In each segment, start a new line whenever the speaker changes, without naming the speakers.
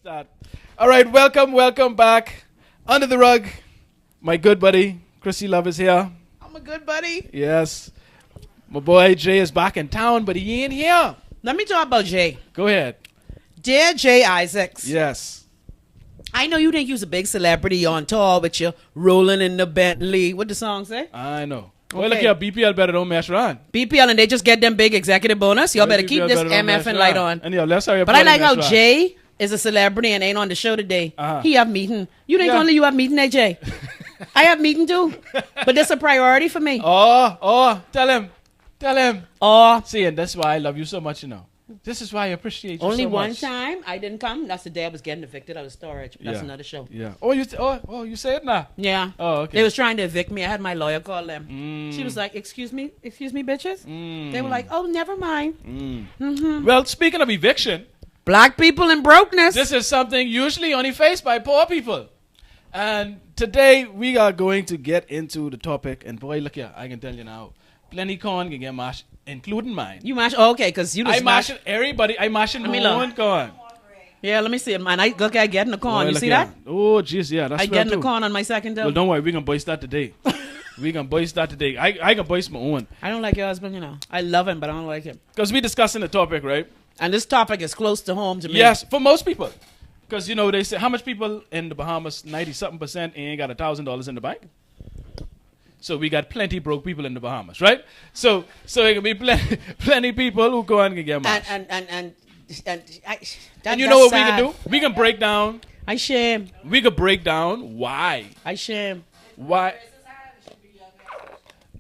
start. All right, welcome back. Under the rug, my good buddy, Chrissy Love is here.
I'm a good buddy.
Yes. My boy Jay is back in town, but he ain't here.
Let me talk about Jay.
Go ahead.
Dear Jay Isaacs.
Yes.
I know you think you're a big celebrity on tour with you rolling in the Bentley. What the song say?
I know.
Okay.
Well, look here, BPL better don't mess around.
BPL and they just get them big executive bonus. Y'all better keep
BPL
this
better don't mess
MF and light
around.
on.
And yeah, let's hurry up.
But I like how
mess around.
Jay is a celebrity and ain't on the show today. He have meeting. You think
Yeah.
only you have meeting, Jay? I have meeting too. But that's a priority for me.
Tell him.
Oh,
See, and that's why I love you so much, you know. This is why I appreciate you
only
so
one
much.
time I didn't come. That's the day I was getting evicted out of storage. That's another show.
Yeah. Oh, you say it now.
Yeah.
Oh, okay.
They was trying to evict me. I had my lawyer call them. She was like, excuse me, bitches? They were like, oh, never mind.
Well, speaking of eviction,
Black people and brokenness.
this is something usually only faced by poor people. And today we are going to get into the topic. And boy, look here, I can tell you now, plenty corn can get mashed, including mine.
You mash? Oh, okay, because you just
I mashing everybody. I mashing
Let me
my
look.
own corn.
Yeah, let me see it, man. I look, I get in the corn.
Boy,
You
look
see
here.
that?
Oh, jeez, yeah, that's
I
right
get in the
too.
corn on my second
Well,
dose.
don't worry, we can boist that today. We can boist that today. I can boist my own.
I don't like your husband, you know. I love him, but I don't like him.
Because we discussing the topic, right?
And this topic is close to home to me.
Yes, for most people. Because, you know, they say, how much people in the Bahamas, 90-something% ain't got $1,000 in the bank? So we got plenty broke people in the Bahamas, right? So it can be plenty people who go and can get mashed.
And
And you know what we can do? We can break down.
I shame.
We can break down why.
I shame.
Why.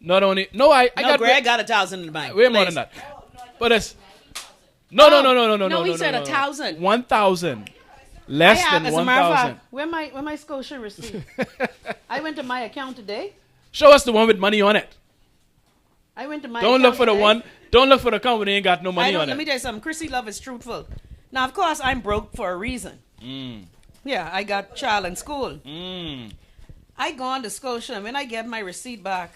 Not only. No, I
No,
got.
Greg got 1,000 in the bank.
Way more than that. But it's. No.
No, he said 1,000.
1,000. Less than
as a matter of
1,000.
fact, where my Scotia receipt? I went to my account today.
Show us the one with money on it.
I went to my
Don't
account
look for the
today.
one. Don't look for the account when they ain't got no money on
Let me
it.
tell you something. Chrissy Love is truthful. Now, of course, I'm broke for a reason. Yeah, I got child in school. I gone to Scotia, and when I get my receipt back,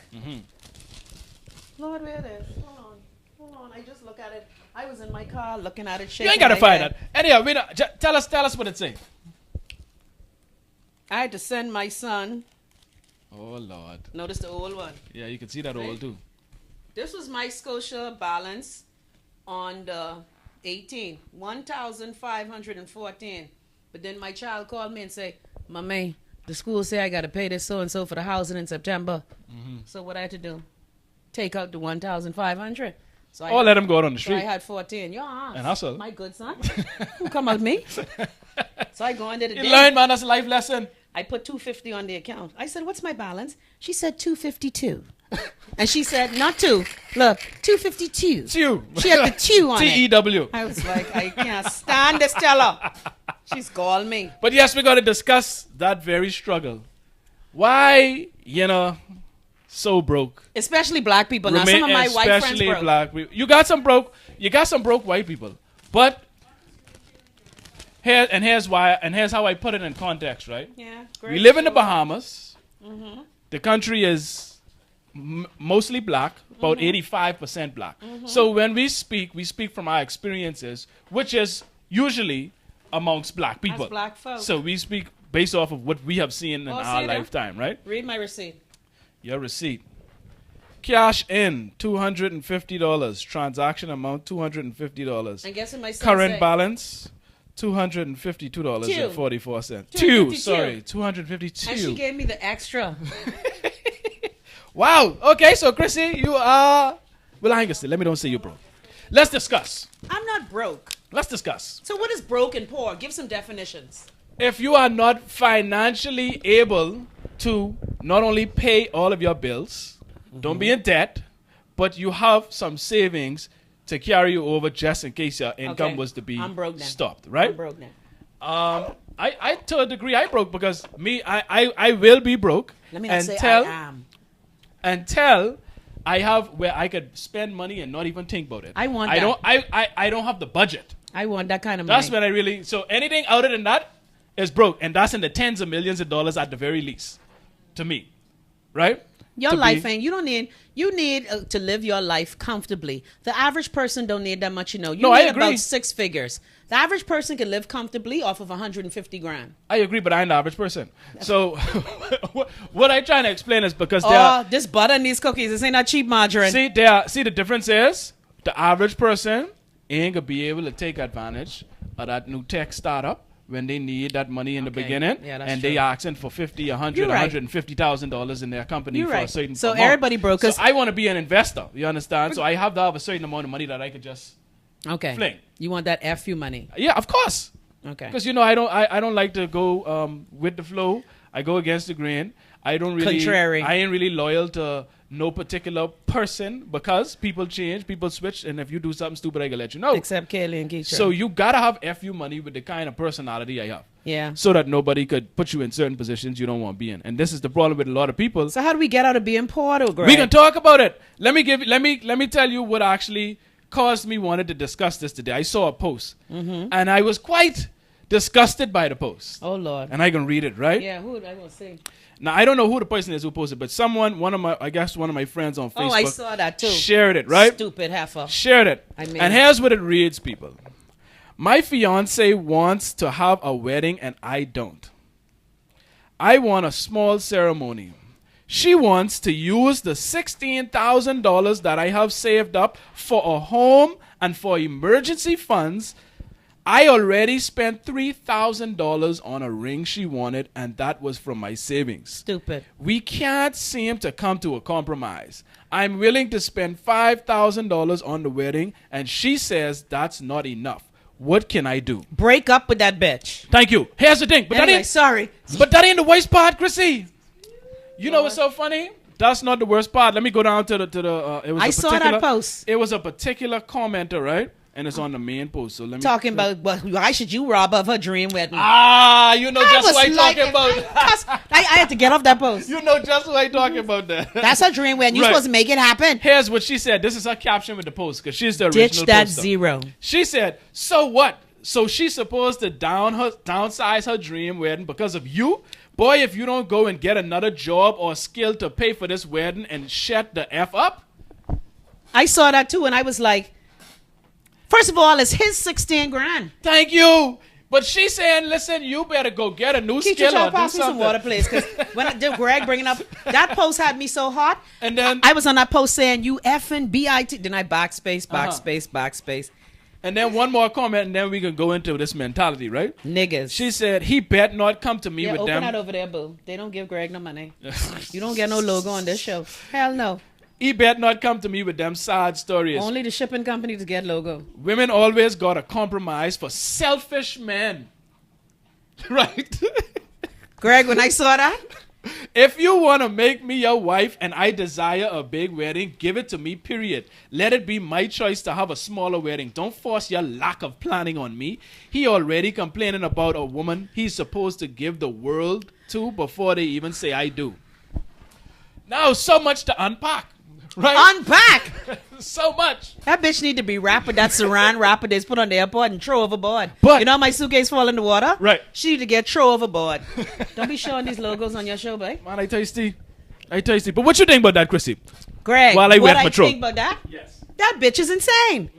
Lord, where it is? Hold on. I just look at it. I was in my car looking at it, shaking
You ain't gotta
my
find
head.
that. Anyhow, tell us what it say.
I had to send my son.
Oh Lord.
Notice the old one.
Yeah, you can see that
Right.
old too.
This was my Scotia balance on the 18, 1,514. But then my child called me and say, Mommy, the school say I got to pay this so-and-so for the housing in September. So what I had to do? Take out the 1,500. So I
Let him go out on the
So I
street.
had 14. Your ass.
And hustle.
My good son. Who come out me? So I go under the
You
day.
learn, man. That's a life lesson.
I put 250 on the account. I said, what's my balance? She said 252. And she said, not two. Look, 252.
Two.
She had the two on it.
T-E-W.
I was like, I can't stand this teller. She's called me.
But yes, we're going to discuss that very struggle. Why, so broke.
Especially black people. Now, some of my white friends
Especially
broke.
black people. You got some broke white people. But here's how I put it in context, right?
Yeah,
We live in the Bahamas. The country is mostly black, about 85% black. So when we speak from our experiences, which is usually amongst black people.
As black folk.
So we speak based off of what we have seen in our
see that?
lifetime, right?
Read my receipt.
Your receipt. Cash in, $250. Transaction amount, $250.
And guess what my son
Current
said?
balance, $252.44.
Two.
Sorry, 252.
And she gave me the extra.
Wow. Okay, so Chrissy, you are. Well, I ain't gonna say. Let me don't say you broke. Let's discuss.
I'm not broke.
Let's discuss.
So what is broke and poor? Give some definitions.
If you are not financially able to not only pay all of your bills, don't be in debt, but you have some savings to carry you over just in case your income
Okay.
was to be
I'm broke now.
stopped, right?
I'm broke now.
I to a degree I broke because I will be broke
Let me not say
until
I am.
until I have where I could spend money and not even think about it.
I want
I
that.
don't I don't have the budget.
I want that kind of money.
That's when I really so anything other than that is broke, and that's in the tens of millions of dollars at the very least, to me, right?
Your life ain't. You don't need. You need to live your life comfortably. The average person don't need that much. You need
I agree.
about 6 figures. The average person can live comfortably off of 150 grand.
I agree, but I ain't the average person. So what I trying to explain is because
this butter and these cookies, this ain't that cheap margarine.
See, the difference is the average person ain't gonna be able to take advantage of that new tech startup when they need that money in the beginning, and they asking for $50, $100, $150,000 in their company for a certain
so
amount.
Everybody broke.
So I want to be an investor. You understand? So I have to have a certain amount of money that I could just fling.
You want that FU money?
Yeah, of course.
Okay.
Because I don't like to go with the flow. I go against the grain. I don't really.
Contrary.
I ain't really loyal to no particular person because people change, people switch, and if you do something stupid, I can let you know.
Except Kaylee and Keisha.
So you gotta have FU money with the kind of personality I have.
Yeah.
So that nobody could put you in certain positions you don't want to be in. And this is the problem with a lot of people.
So how do we get out of being poor, though, Greg?
We can talk about it. Let me tell you what actually caused me wanted to discuss this today. I saw a post, and I was quite disgusted by the post.
Oh Lord.
And I can read it, right?
Yeah. Who I gonna say?
Now I don't know who the person is who posted, but one of my friends on Facebook.
Oh, I saw that too.
Shared it, right?
Stupid heifer.
Shared it. And here's what it reads, people. My fiance wants to have a wedding and I don't. I want a small ceremony. She wants to use the $16,000 that I have saved up for a home and for emergency funds. I already spent $3,000 on a ring she wanted, and that was from my savings.
Stupid.
We can't seem to come to a compromise. I'm willing to spend $5,000 on the wedding, and she says that's not enough. What can I do?
Break up with that bitch.
Thank you. Here's the thing. But
anyway, sorry.
But that ain't the worst part, Chrissy. You know what's so funny? That's not the worst part. Let me go down to the. I
saw that post.
It was a particular commenter, right? And it's on the main post. So let me
talking about why should you rob of her dream wedding?
You know just what I'm talking about.
I had to get off that post.
You know just what I'm talking about that.
That's her dream wedding. You're supposed to make it happen.
Here's what she said. This is her caption with the post because she's the original
poster. Ditch that
poster.
zero.
She said, "So what? So she's supposed to downsize her dream wedding because of you? Boy, if you don't go and get another job or skill to pay for this wedding and shut the F up."
I saw that too, and I was like, first of all, it's his 16 grand.
Thank you. But she's saying, listen, you better go get a new skill or do
pass
something.
Me some water, please. Because when I did Greg bringing up, that post had me so hot.
And then
I was on that post saying, you effing B-I-T. Then I backspace.
And then one more comment, and then we can go into this mentality, right?
Niggas.
She said, he bet not come to me with
open
them.
that over there, boo. They don't give Greg no money. You don't get no logo on this show. Hell no.
He bet not come to me with them sad stories.
Only the shipping companies get logo.
Women always got to compromise for selfish men. Right?
Greg, when I saw that.
If you want to make me your wife and I desire a big wedding, give it to me, period. Let it be my choice to have a smaller wedding. Don't force your lack of planning on me. He already complaining about a woman he's supposed to give the world to before they even say I do. Now, so much to unpack. Right?
Unpack!
So much.
That bitch need to be wrapped with that saran wrapper they put on the airport and throw overboard.
But
you know my suitcase fall in the water?
Right.
She need to get throw overboard. Don't be showing these logos on your show, babe.
Man, I tasty. But what you think about that, Chrissy?
Greg,
while I
what
wet
I
my throat.
think about that?
Yes.
That bitch is insane.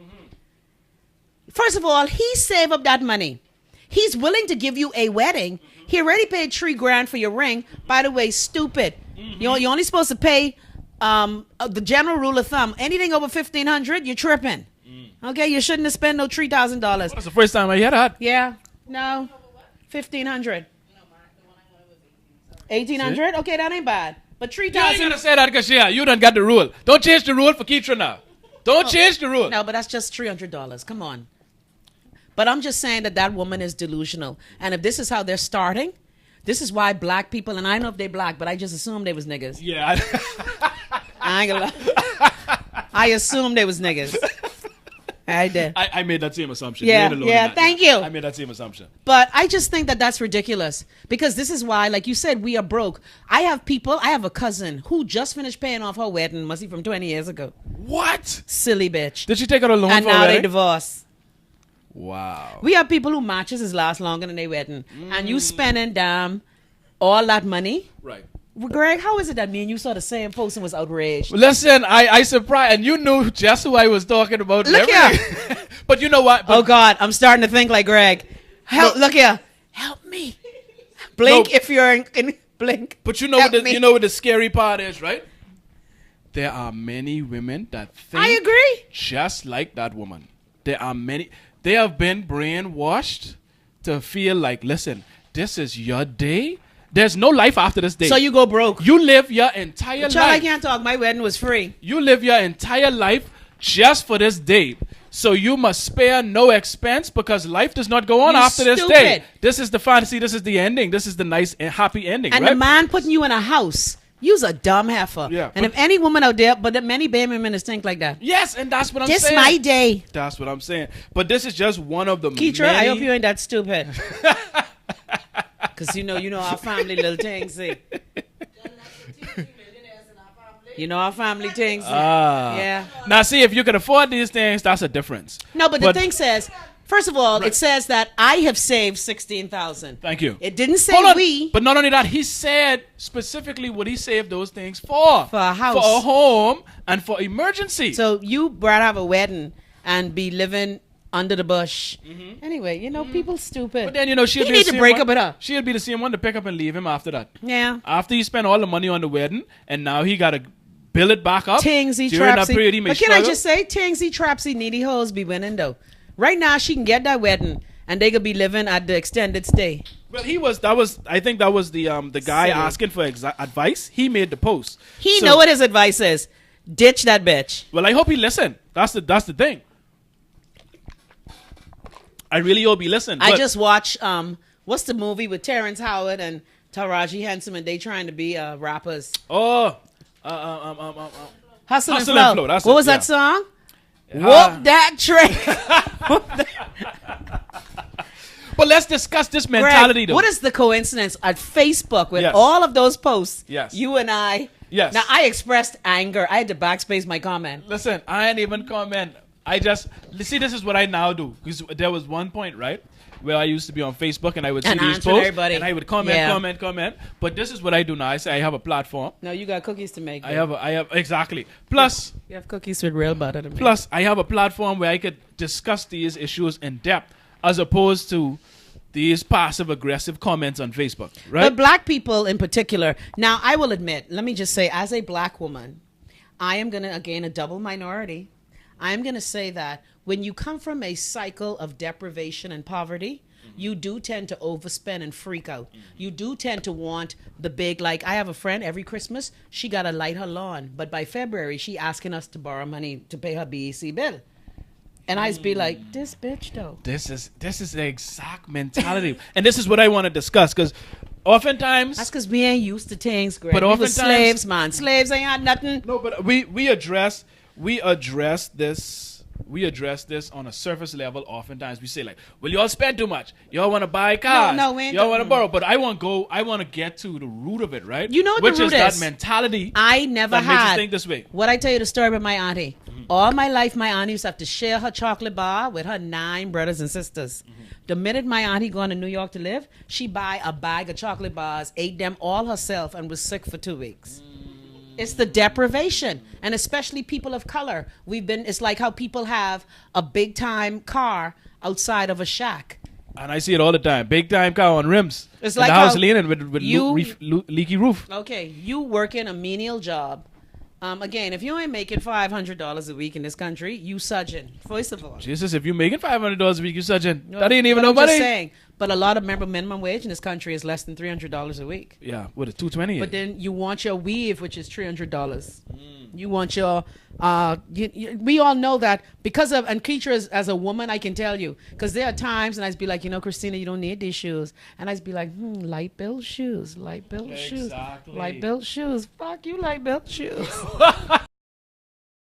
First of all, he saved up that money. He's willing to give you a wedding. He already paid $3 grand for your ring. By the way, stupid. You're only supposed to pay the general rule of thumb. Anything over $1,500, you're tripping. Okay, you shouldn't have spent no $3,000.
That's the first time I heard that.
Yeah, no, $1,500. 1,800. Okay, that ain't bad. But 3,000.
You ain't gonna say that because you done got the rule. Don't change the rule for Keitra now. Don't change the rule.
No, but that's just $300. Come on. But I'm just saying that woman is delusional. And if this is how they're starting, this is why black people, and I know if they black, but I just assumed they was niggas.
Yeah.
I ain't gonna lie. I assumed they was niggas. I did.
I made that same assumption.
Yeah, thank you.
I made that same assumption.
But I just think that that's ridiculous. Because this is why, like you said, we are broke. I have a cousin who just finished paying off her wedding, must be from 20 years ago.
What?
Silly bitch.
Did she take out a loan
and
for
now
wedding?
they divorced.
Wow.
We have people who matches last longer than their wedding. And you spending all that money.
Right.
Greg, how is it that me and you saw the same post and was outraged?
Listen, I surprised, and you knew just who I was talking about.
Look here.
But you know what?
Oh God, I'm starting to think like Greg. Help! Look here. Help me. Blink if you're in blink.
But you know what the scary part is, right? There are many women that think
I agree.
just like that woman. There are many. They have been brainwashed to feel like, listen, this is your day. There's no life after this day.
So you go broke.
You live your entire life.
I can't talk. My wedding was free.
You live your entire life just for this day. So you must spare no expense because life does not go on after this day. This is the fantasy. This is the ending. This is the nice and happy ending.
And
right?
the man putting you in a house, you's a dumb heifer.
Yeah,
and if any woman out there, but many baby women think like that.
Yes, and that's what I'm saying.
This my day.
That's what I'm saying. But this is just one of the
Keitra,
many.
I hope you ain't that stupid. Because you know our family little things. See. You know our family things. Yeah.
Now, see, if you can afford these things, that's a difference.
No, but the thing says, first of all, it says that I have saved $16,000.
Thank you.
It didn't say we.
But not only that, he said specifically what he saved those things for.
For a house.
For a home and for emergency.
So you rather have a wedding and be living under the bush. Mm-hmm. Anyway, people stupid.
But then, she'll
need to break up with her.
She'll be the same one to pick up and leave him after that.
Yeah.
After he spent all the money on the wedding, and now he got to build it back up.
Tingsy,
during that
trapsy.
period, he may
but can
struggle.
I just say, Tingsy, trapsy, needy hoes be winning though. Right now, she can get that wedding, and they could be living at the extended stay.
Well, I think that was the guy asking for advice. He made the post.
He know what his advice is. Ditch that bitch.
Well, I hope he listened. That's the thing. I really hope he listened.
I just watched what's the movie with Terrence Howard and Taraji Henson, and they trying to be rappers.
Oh,
Hustle and Flow.
That's
what was that song? Whoop that trick.
But let's discuss this mentality,
Greg,
though.
what is the coincidence at Facebook with all of those posts?
Yes.
You and I.
Yes.
Now, I expressed anger. I had to backspace my comment.
Listen, I ain't even comment. I just... See, this is what I now do. Because there was one point, right, where I used to be on Facebook and I would see these posts.
Everybody.
And I would comment. But this is what I do now. I say I have a platform.
No, you got cookies to make.
I have exactly. Plus...
You have cookies with real butter to make.
Plus, I have a platform where I could discuss these issues in depth as opposed to these passive-aggressive comments on Facebook, right?
But black people in particular. Now, I will admit, let me just say, as a black woman, I am going to, again, a double minority. I am going to say that when you come from a cycle of deprivation and poverty, you do tend to overspend and freak out. You do tend to want the big, like, I have a friend, every Christmas, she got to light her lawn. But by February, she asking us to borrow money to pay her BEC bill. And I'd be like, this bitch, though.
This is the exact mentality. And this is what I want to discuss, because oftentimes...
That's because we ain't used to things, Greg.
But
we
oftentimes...
slaves, man. Slaves ain't had nothing.
No, but we address this on a surface level. Oftentimes we say like, well, y'all spend too much. Y'all want to buy cars.
No, we ain't
y'all want to borrow. But I want to get to the root of it, right?
You know what
Which
the root
is
is?
that mentality.
I never
that
had.
makes you think this way.
What I tell you the story about my auntie. All my life, my auntie used to have to share her chocolate bar with her 9 brothers and sisters. The minute my auntie going to New York to live, she buy a bag of chocolate bars, ate them all herself, and was sick for 2 weeks. It's the deprivation, and especially people of color. It's like how people have a big time car outside of a shack.
And I see it all the time. Big time car on rims.
It's
and
like
the house
how
leaning with leaky roof.
Okay, you working a menial job. Again, if you ain't making $500 a week in this country, you sugging. First of all,
Jesus, if you're making $500 a week, you sugging. That ain't even
no
nobody.
I'm just saying. But a lot of minimum wage in this country is less than $300 a week.
Yeah, what is $220?
But then you want your weave, which is $300. You want your we all know that because of, and Keitra as a woman, I can tell you, because there are times, and I'd be like, Christina, you don't need these shoes, and I'd be like, light built shoes, light built shoes, light built shoes. Fuck you, light built shoes.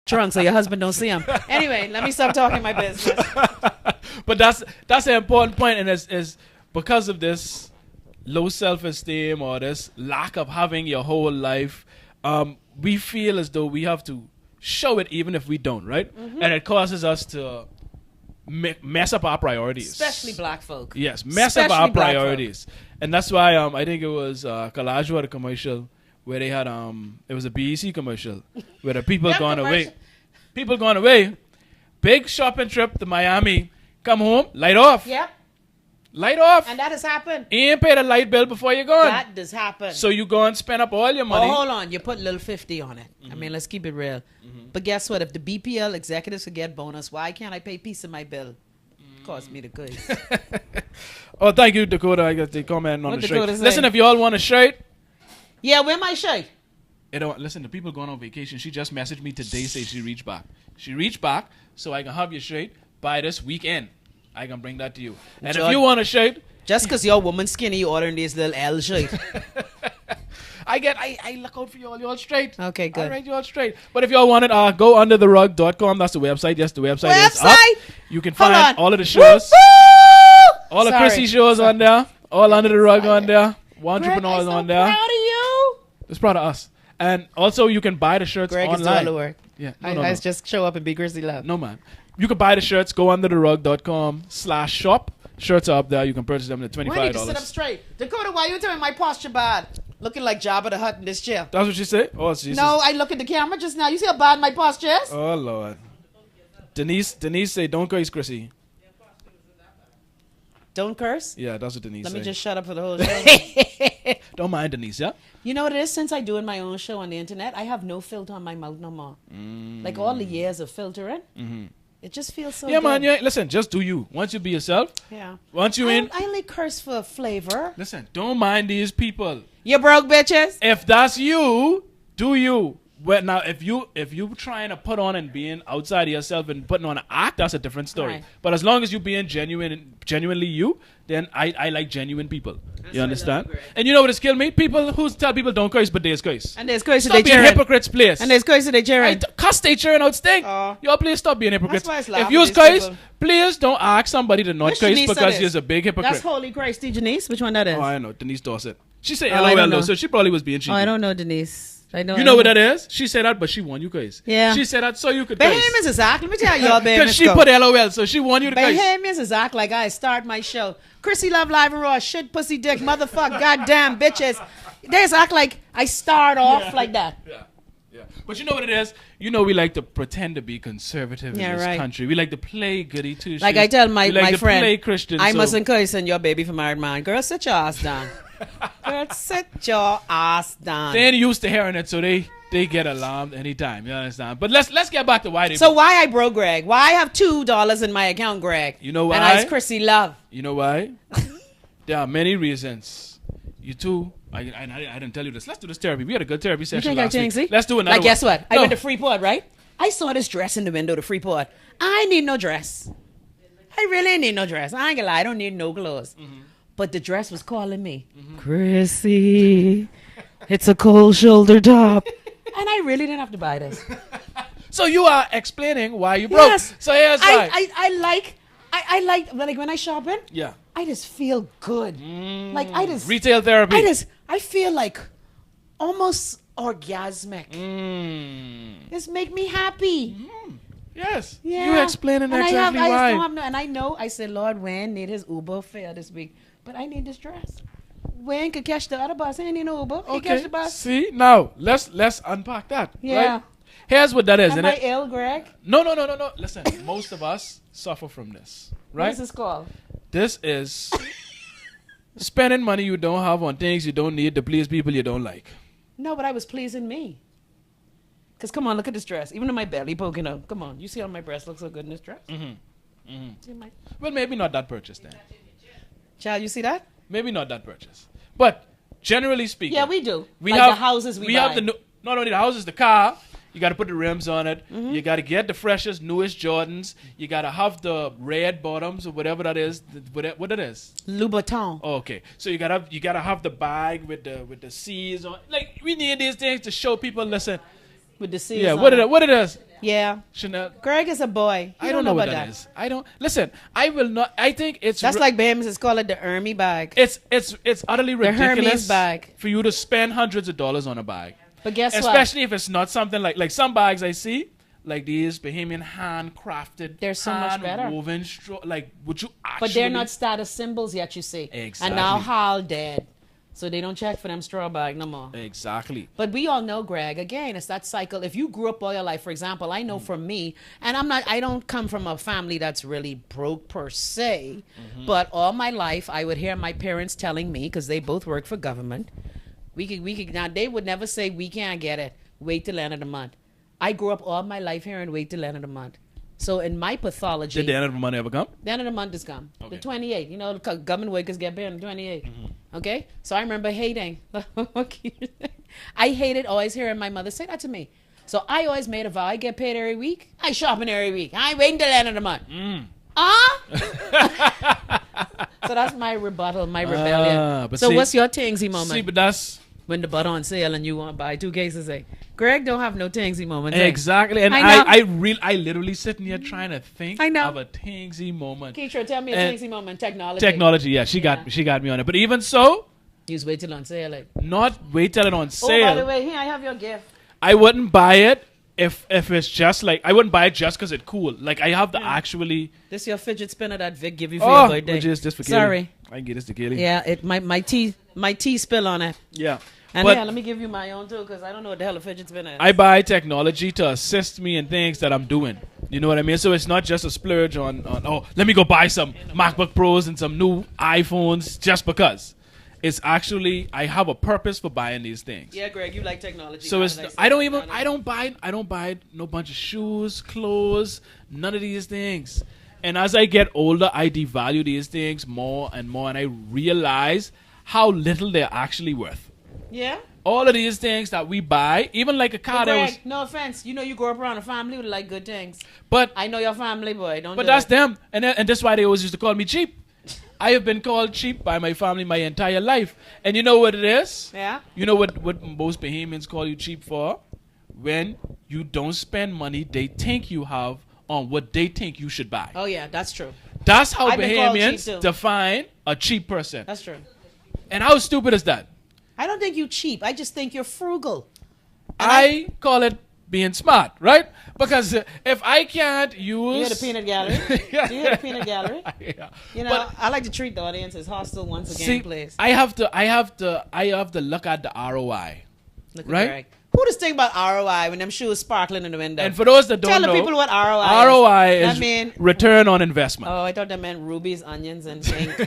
Trunk, so your husband don't see them. Anyway, let me stop talking my business.
But that's an important point, and is because of this low self-esteem or this lack of having your whole life, we feel as though we have to show it even if we don't, right? And it causes us to mess up our priorities.
Especially black folk.
Yes, mess up our priorities. And that's why I think it was Collage had a commercial where they had it was a BEC commercial where the people
Yep,
gone away.
commercial.
People gone away. Big shopping trip to Miami. Come home, light off.
Yep.
Light off.
And that has happened.
You ain't paid a light bill before you're gone.
That does happen.
So you go and spend up all your money.
Oh, hold on. You put a little 50 on it. I mean, let's keep it real. But guess what? If the BPL executives could get bonus, why can't I pay piece of my bill? Cost me the goods.
Oh, thank you, Dakota. I got the comment on
What
the
Dakota
shirt.
say?
Listen, if you all want a shirt,
Yeah, where my shirt?
listen, the people going on vacation, she just messaged me today, say she reached back. She reached back, so I can have your shirt by this weekend. I can bring that to you. And if you want a shirt,
Just because you're woman skinny, you ordering this little L shirt.
I look out for you all straight.
Okay, good.
All right, you all straight. But if y'all want it, go undertherug.com. That's the website. Yes, the website is up. You can
Hold
find
on.
all of the shows. All the
Sorry.
Chrissy shows on there. All under the rug on there. Entrepreneurs on there.
Proud of you.
It's proud of us. And also, you can buy the shirts
Greg is doing all
online.
the work.
Yeah,
I just show up and be Grizzly Love.
No, man. You can buy the shirts. Go undertherug.com/shop. Shirts are up there. You can purchase them at $25.
Why need to sit up straight? Dakota, why you telling me my posture bad? Looking like Jabba the Hutt in this chair.
That's what she said? Oh, Jesus.
No, I look at the camera just now. You see how bad my posture is?
Oh, Lord. Denise say, don't curse, Chrissy.
Don't curse.
Yeah, that's what Denise
Let
say.
me just shut up for the whole show.
Don't mind Denise, yeah?
You know what it is? Since I doing my own show on the internet, I have no filter on my mouth no more. Like all the years of filtering, it just feels so
Yeah,
good.
man. Yeah, listen, just do you. Once you be yourself,
Yeah.
once you in,
I only curse for flavor.
listen, don't mind these people.
You broke bitches.
If that's you, do you. Well, now, if you trying to put on and being outside of yourself and putting on an act, that's a different story.
Right.
But as long as you being genuinely you, then I like genuine people. You understand? And you know what has killed me? People who tell people don't curse, but they curse.
And there's curse
Stop
they
being
cheering.
hypocrites, please.
And there's curse they cheering.
Cuss they cheering out stink.
Oh.
Y'all please stop being hypocrites.
That's why I
If
laugh
you
at these
curse,
people.
please don't ask somebody to not
Which
curse
Denise that
because
is?
he's a big hypocrite.
That's Holy Christ, Janice. Which one that is?
Oh, I know. Denise Dorset. She said
Oh, I
LOL
don't
though,
know.
so she probably was being cheeky.
Oh, I don't know Denise. I know.
You know what that is? She said that, but she won you guys.
Yeah.
She said that so you could curse.
Bahamians is act. Let me tell y'all,
Because
Bahamians
she
go.
put LOL, so she won you to curse.
Bahamians is act like I start my show. Chrissy Love Live and Raw. Shit, pussy, dick, motherfucker, goddamn bitches. They just act like I start off like that.
Yeah. Yeah. But you know what it is? You know we like to pretend to be conservative
Yeah,
in this
right.
country. We like to play goody two shoes.
Like I tell my
we like to
friend,
play Christian.
I
so-
mustn't curse on your baby for married man. Girl, sit your ass down. Girl, sit your ass down.
They ain't used to hearing it, so they get alarmed anytime. You understand? But let's get back to why they.
So why I broke Greg? Why I have $2 in my account, Greg?
You know
And
why?
I's Chrissy Love.
You know why? There are many reasons. You too. I didn't tell you this. Let's do this therapy. We had a good therapy
You
session
think I
last week.
changed? See?
Let's do another
Like, guess
one.
what? I
No.
went to Freeport, right? I saw this dress in the window to Freeport. I need no dress. I really ain't need no dress. I ain't gonna lie. I don't need no clothes. But the dress was calling me. Chrissy, it's a cold shoulder top. And I really didn't have to buy this.
So you are explaining why you broke.
Yes.
So here's why.
I like when I shopping,
Yeah.
I just feel good. Like I just
Retail therapy.
I feel like almost orgasmic. This make me happy.
Yes.
Yeah.
You explaining
and
exactly
I
why.
don't have no, and I know I said, Lord, Wayne need his Uber fare this week, but I need this dress. Wayne could catch the other bus. He ain't need no Uber. He catch the bus.
See, now let's unpack that.
Yeah.
Right? Here's what that is,
Am
isn't
I
it?
ill, Greg?
No. Listen, most of us suffer from this,
What
right?
is this called?
This is spending money you don't have on things you don't need to please people you don't like.
No, but I was pleasing me. Cause come on, look at this dress. Even though my belly poking out. Come on, you see how my breast looks so good in this dress? See my-
Well, maybe not that purchase then.
Child, you see that?
Maybe not that purchase. But generally speaking,
Yeah, we do.
We
Like
have
the houses we
have
buy.
the not only the houses, the car. You got to put the rims on it. You got to get the freshest, newest Jordans. You got to have the red bottoms or whatever that is. What it is?
Louboutin.
Oh, okay. So you gotta have the bag with the C's on. Like we need these things to show people. Listen,
With the C's
yeah.
on
What
it.
it is?
Yeah.
Chanel.
Greg is a boy. He
I don't know what
about
that is. I don't listen. I will not. I think it's
That's like Bahamas is call it the Hermes bag.
it's utterly
The Hermes
ridiculous
bag.
for you to spend hundreds of dollars on a bag.
But guess
Especially if it's not something like some bags I see, like these Bahamian handcrafted,
They're so much better.
woven like would you actually?
what? But they're not status symbols yet, you see.
Exactly.
And now Hal dead. So they don't check for them straw bag no more.
Exactly.
But we all know, Greg, again, it's that cycle. If you grew up all your life, for example, I know for me, and I don't come from a family that's really broke per se, but all my life I would hear my parents telling me, because they both work for government, now they would never say, we can't get it, wait till the end of the month. I grew up all my life hearing, wait till the end of the month. So in my pathology...
Did the end of the month ever come?
The end of the month has come.
Okay.
The 28th. You know, the government workers get paid on the 28th. Okay? So I remember hating. I hated always hearing my mother say that to me. So I always made a vow. I get paid every week. I shopping every week. I ain't waiting till the end of the month. So that's my rebuttal, my rebellion. So what's your tingsy moment?
See, but that's...
When the butter on sale and you want to buy 2 cases, say, Greg don't have no tingsy moment.
Exactly. And I literally sitting here trying to think of a tingsy moment.
Keisha, tell me a tingsy moment.
Technology, yeah. She got me on it. But even so...
You just wait till on sale. Like.
Not wait till it on sale.
Oh, by the way, here, I have your gift.
I wouldn't buy it if it's just like... I wouldn't buy it just because it's cool. Like, I have to actually...
This your fidget spinner that Vic give you for your birthday.
Which is just for Kaylee.
Sorry.
I can get this to Kaylee.
Yeah, my tea spill on it.
Yeah.
And yeah, let me give you my own too, because I don't know what the hell a fidget spinner is.
I buy technology to assist me in things that I'm doing. You know what I mean? So it's not just a splurge on let me go buy some MacBook Pros and some new iPhones just because. It's actually, I have a purpose for buying these things.
Yeah, Greg, you like technology.
So it's, I don't buy no bunch of shoes, clothes, none of these things. And as I get older, I devalue these things more and more, and I realize how little they're actually worth.
Yeah?
All of these things that we buy, even like a car that was...
No offense. You know you grow up around a family who like good things.
But
I know your family, boy.
But that's them. And that's why they always used to call me cheap. I have been called cheap by my family my entire life. And you know what it is?
Yeah?
You know what most Bahamians call you cheap for? When you don't spend money they think you have on what they think you should buy.
Oh, yeah. That's true.
That's how Bahamians define a cheap person.
That's true.
And how stupid is that?
I don't think you're cheap. I just think you're frugal.
I call it being smart, right? Because if I can't use...
You hear the peanut gallery? Do you hear the peanut gallery?
Yeah.
You know, I like to treat the audience as hostile once again, please.
I have to look at the ROI.
Look
right?
Greg. Who does think about ROI when them shoes sparkling in the window?
And for those that don't know...
Tell the people what ROI
is. Mean, return on investment.
Oh, I thought that meant rubies, onions, and ink.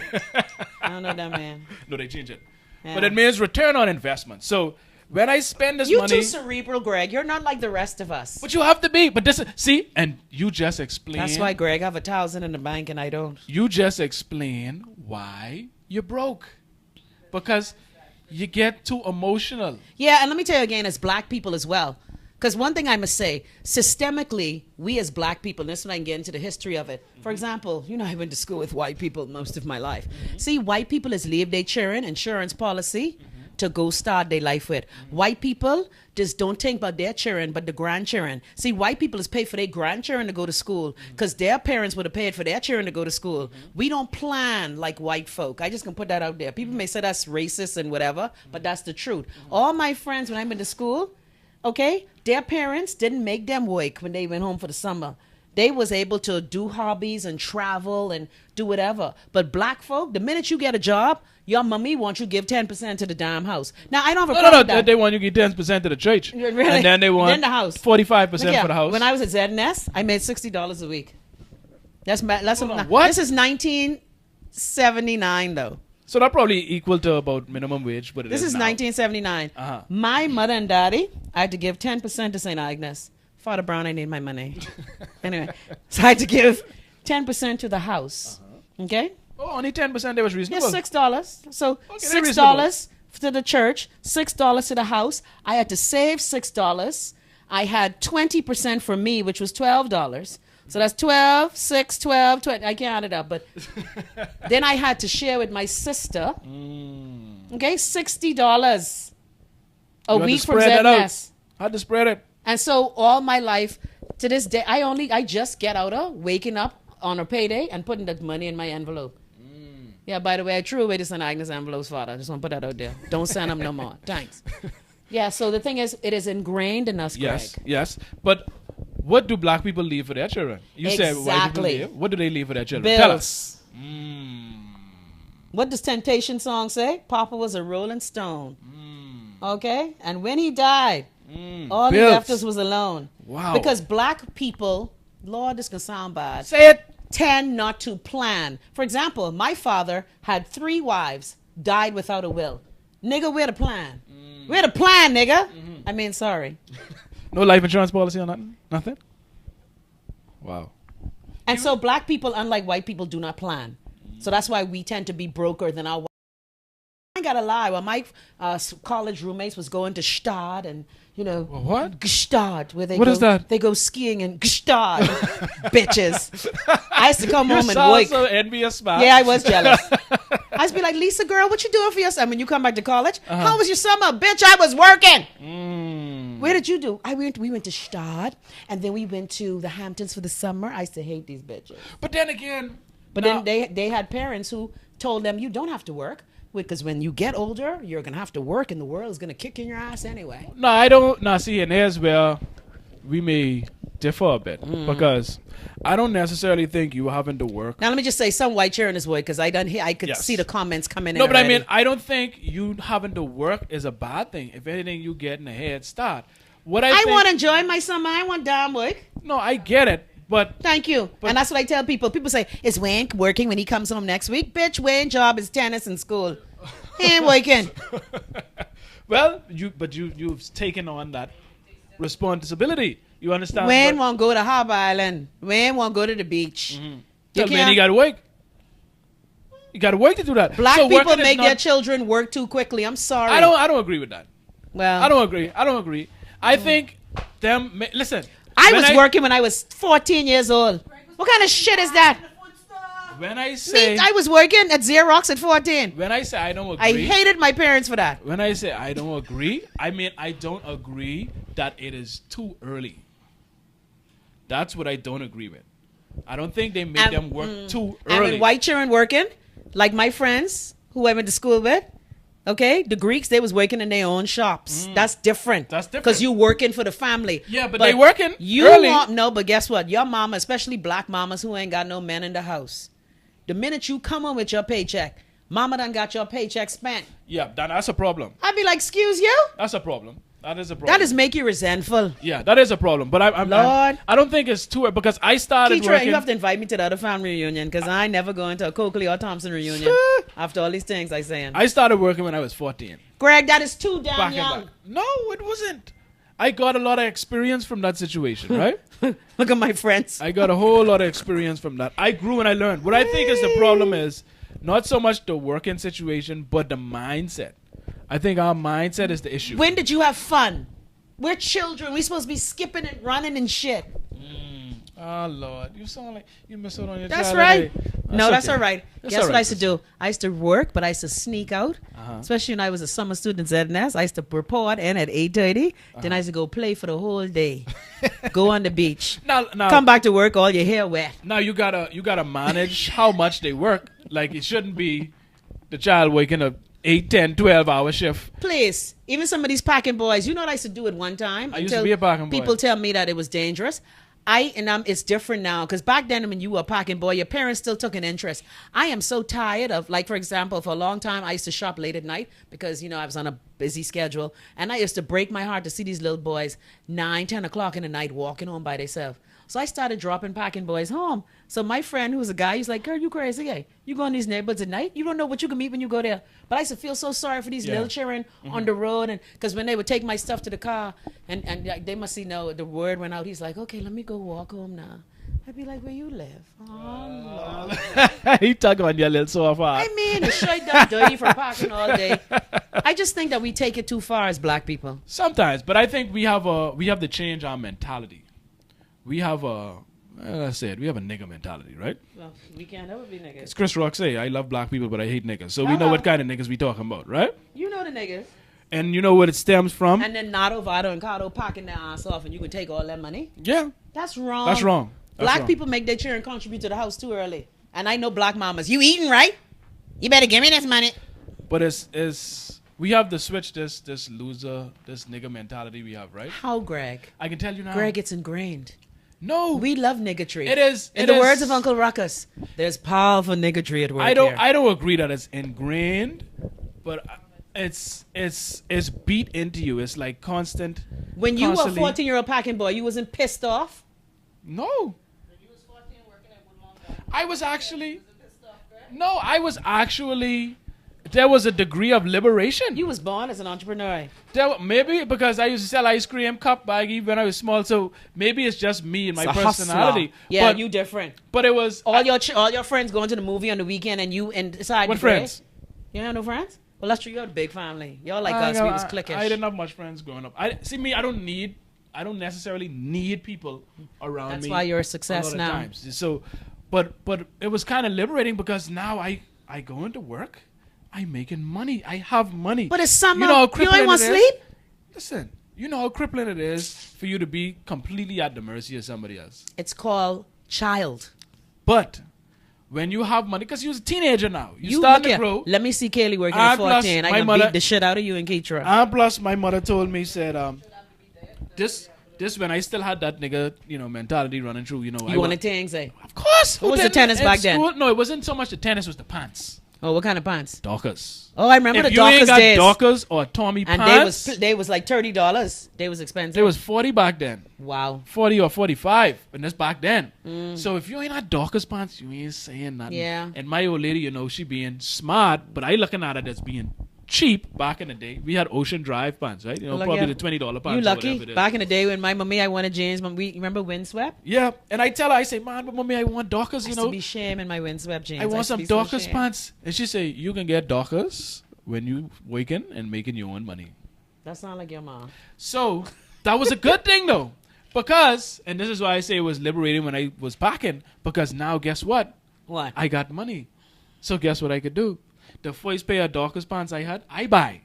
I don't know what that meant.
No, they changed it. Yeah. But it means return on investment. So when I spend this money...
You're too cerebral, Greg. You're not like the rest of us.
But you have to be. But this... See? And you just explain...
That's why, Greg, I have 1,000 in the bank and I don't.
You just explain why you're broke. Because you get too emotional.
Yeah, and let me tell you again, as black people as well. Because one thing I must say, systemically, we as black people, and this is when I can get into the history of it. For example, you know, I went to school with white people most of my life. See, white people is leave their children insurance policy to go start their life with. White people just don't think about their children, but the grandchildren. See, white people is pay for their grandchildren to go to school because their parents would have paid for their children to go to school. We don't plan like white folk. I just gonna put that out there. People may say that's racist and whatever, but that's the truth. All my friends, when I went to school, okay, their parents didn't make them work when they went home for the summer. They was able to do hobbies and travel and do whatever. But black folk, the minute you get a job, your mommy wants you to give 10% to the damn house. Now, I don't have a problem with that.
They want you to give 10% to the church.
Really?
And then they want
the house.
45% for the house.
When I was at ZNS, I made $60 a week. That's what? This is 1979, though.
So that probably equal to about minimum wage. But
this is 1979. My mother and daddy, I had to give 10% to St. Agnes. Father Brown, I need my money. Anyway, so I had to give 10% to the house. Okay?
Oh, only 10%. That was reasonable.
Yes, $6. So $6 to the church, $6 to the house. I had to save $6. I had 20% for me, which was $12. So that's 12, 6, 12, 20. I can't add it up, but then I had to share with my sister. Okay, $60 a week from ZNS.
I had to spread it.
And so all my life, to this day, I just get out of waking up on a payday and putting the money in my envelope. Yeah, by the way, I threw away the St. Agnes envelopes, Father. I just want to put that out there. Don't send them no more. Thanks. Yeah, so the thing is, it is ingrained in us, Greg.
Yes. But what do black people leave for their children? You said white people leave. What do they leave for their children?
Bills.
Tell us.
What does Temptation song say? Papa was a rolling stone. Okay? And when he died, all he left us was alone.
Wow.
Because black people, Lord, this can sound bad.
Say it.
Tend not to plan. For example, my father had 3 wives, died without a will. Nigga, where the plan? Where the plan, nigga? I mean, sorry.
No life insurance policy or nothing? Nothing? Wow.
And so black people, unlike white people, do not plan. So that's why we tend to be broker than our white. I ain't gotta lie. When my college roommates was going to Gstad and, you know.
What?
Gstad. Where they
What
go,
is that?
They go skiing in Gstad. Bitches. I used to come home and
You
wake.
so envious, man.
Yeah, I was jealous. I used to be like, Lisa, girl, what you doing for yourself? When you come back to college, how was your summer? Bitch, I was working. Where did you do? We went to Gstad, and then we went to the Hamptons for the summer. I used to hate these bitches.
But then again.
But then they had parents who told them, you don't have to work. Because when you get older, you're going to have to work, and the world is going to kick in your ass anyway.
No, I don't. No, see, and here's where we may differ a bit. Because I don't necessarily think you having to work.
Now, let me just say, some white cheering this way, because I could see the comments coming in.
No, but
already.
I mean, I don't think you having to work is a bad thing. If anything, you get in a head start. What I
want to enjoy my summer. I want damn work.
No, I get it. But
thank you. And that's what I tell people. People say, is Wayne working when he comes home next week? Bitch, Wayne's job is tennis and school. He ain't working.
Well, you've taken on that responsibility. You understand?
Wayne won't go to Harbor Island. Wayne won't go to the beach.
Tell Wayne he got to work. You got to work to do that.
Black people make their children work too quickly. I'm sorry.
I don't agree with that.
Well,
I don't agree. I think them. Listen.
I was working when I was 14 years old. What kind of shit is that?
When I say...
I was working at Xerox at 14.
When I say I don't agree...
I hated my parents for that.
When I say I don't agree, I mean I don't agree that it is too early. That's what I don't agree with. I don't think they make them work too early.
And when white children working, like my friends who I went to school with, okay, the Greeks, they was working in their own shops. That's different. Because you working for the family.
Yeah, but they working early.
But guess what? Your mama, especially black mamas who ain't got no men in the house, the minute you come home with your paycheck, mama done got your paycheck spent.
Yeah, that's a problem.
I'd be like, excuse you?
That's a problem. That is a problem.
That is make you resentful.
Yeah, that is a problem. But I don't think it's too early because I started working.
You have to invite me to the other family reunion because I never go into a Coakley or Thompson reunion after all these things I saying.
I started working when I was 14.
Greg, that is too damn young.
No, it wasn't. I got a lot of experience from that situation, right?
Look at my friends.
I got a whole lot of experience from that. I grew and I learned. What I think is the problem is not so much the working situation, but the mindset. I think our mindset is the issue.
When did you have fun? We're children. We're supposed to be skipping and running and shit.
Oh, Lord. You sound like you miss out on your
That's
child
right.
today.
That's all right. Guess what I used to do? I used to work, but I used to sneak out. Especially when I was a summer student at ZNS. I used to report in at 8:30. Then I used to go play for the whole day. Go on the beach.
Now,
come back to work, all your hair wet.
Now you gotta manage how much they work. Like it shouldn't be the child working a 8, 10, 12-hour shift.
Please. Even some of these packing boys. You know what I used to do at one time?
I used to be a packing boy.
People tell me that it was dangerous. It's different now because back then when you were a packing boy, your parents still took an interest. I am so tired of, like, for example, for a long time, I used to shop late at night because, I was on a busy schedule. And I used to break my heart to see these little boys 9, 10 o'clock in the night walking home by themselves. So I started dropping packing boys home. So my friend, who's a guy, he's like, girl, you crazy, hey? You go in these neighborhoods at night? You don't know what you can meet when you go there. But I used to feel so sorry for these little children on the road. And because when they would take my stuff to the car, and they must see, the word went out. He's like, okay, let me go walk home now. I'd be like, where you live? Oh, Lord.
He talking on your little sofa.
I mean, the shirt done dirty from parking all day. I just think that we take it too far as black people.
Sometimes, but I think we have to change our mentality. We have a nigger mentality, right?
Well, we can't ever be niggas.
It's Chris Rock say, I love black people, but I hate niggas. So we know what kind of niggas we talking about, right?
You know the niggas.
And you know what it stems from?
And then Nato, Vado, and Cardo pocketing their ass off and you can take all that money.
Yeah.
That's wrong.
That's wrong.
Black people make their children contribute to the house too early. And I know black mamas. You eating, right? You better give me this money.
But we have to switch this loser, this nigger mentality we have, right?
How, Greg?
I can tell you now.
Greg, it's ingrained.
No.
We love niggotry.
It is.
In the words of Uncle Ruckus, there's powerful niggotry at work
I don't.
here.
I don't agree that it's ingrained, but it's beat into you. It's like constant.
When you were a
constantly-
14-year-old packing boy, you wasn't pissed off?
No. I was actually. No, I was actually. There was a degree of liberation.
You was born as an entrepreneur.
Maybe because I used to sell ice cream cup baggy when I was small, so maybe it's just me and my
It's a
personality.
hustler. Yeah,
but,
you different.
But it was
All your friends going to the movie on the weekend and you inside.
What friends?
You have no friends? Well, that's true. You had a big family. Y'all like us. We was cliquish.
I didn't have much friends growing up. I don't necessarily need people around me.
That's why you're a success
lot of
now.
times. So, but it was kind of liberating because now I go into work, I'm making money, I have money.
But it's summer.
You know how
You
crippling
ain't want
it
to
is?
sleep?
Listen, you know how crippling it is for you to be completely at the mercy of somebody else.
It's called child.
But when you have money, because you're a teenager now, you starting to grow.
Let me see Kaylee working
And
at
plus,
14. I
my
can
mother-
beat the shit out of you and Keitra.
And plus, my mother told me, said, this when I still had that nigga, mentality running through,
You wanted things, eh?
Of course.
What was the tennis back then?
No, it wasn't so much the tennis, it was the pants.
Oh, what kind of pants?
Dockers.
Oh, I remember
If
the
you ain't
Dockers
got
days.
Dockers or Tommy
And
pants,
they was like $30. They was expensive.
they was 40 back then.
Wow.
40 or 45, and that's back then. So if you ain't had Dockers pants, you ain't saying nothing.
Yeah.
And my old lady, she being smart, but I looking at it as being cheap back in the day. We had Ocean Drive pants, right?
Look,
Probably
yeah.
the $20 pants.
You
or
lucky.
whatever it is.
Back in the day when my mommy, I wanted jeans. You remember Windswept?
Yeah, and I tell her, I say, man, but mommy, I want Dockers,
I used to be shame in my Windswept jeans.
I want
used to
some
be so
Dockers
shame.
pants. And she say, you can get Dockers when you waking and making your own money.
That sound like your mom.
So that was a good thing though. Because, and this is why I say it was liberating when I was packing, because now guess what?
What?
I got money. So guess what I could do? The first pair of Dockers pants I had, I buy.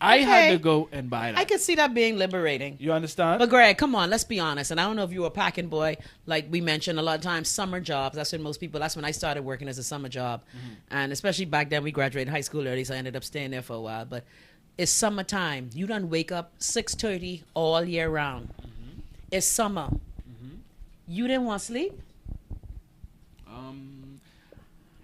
I had
Okay.
to go and buy that.
I could see that being liberating.
You understand?
But Greg, come on, let's be honest. And I don't know if you were a packing boy, like we mentioned a lot of times, summer jobs. That's when I started working as a summer job. And especially back then, we graduated high school early, so I ended up staying there for a while. But it's summertime. You done wake up 6:30 all year round. It's summer. You didn't want to sleep?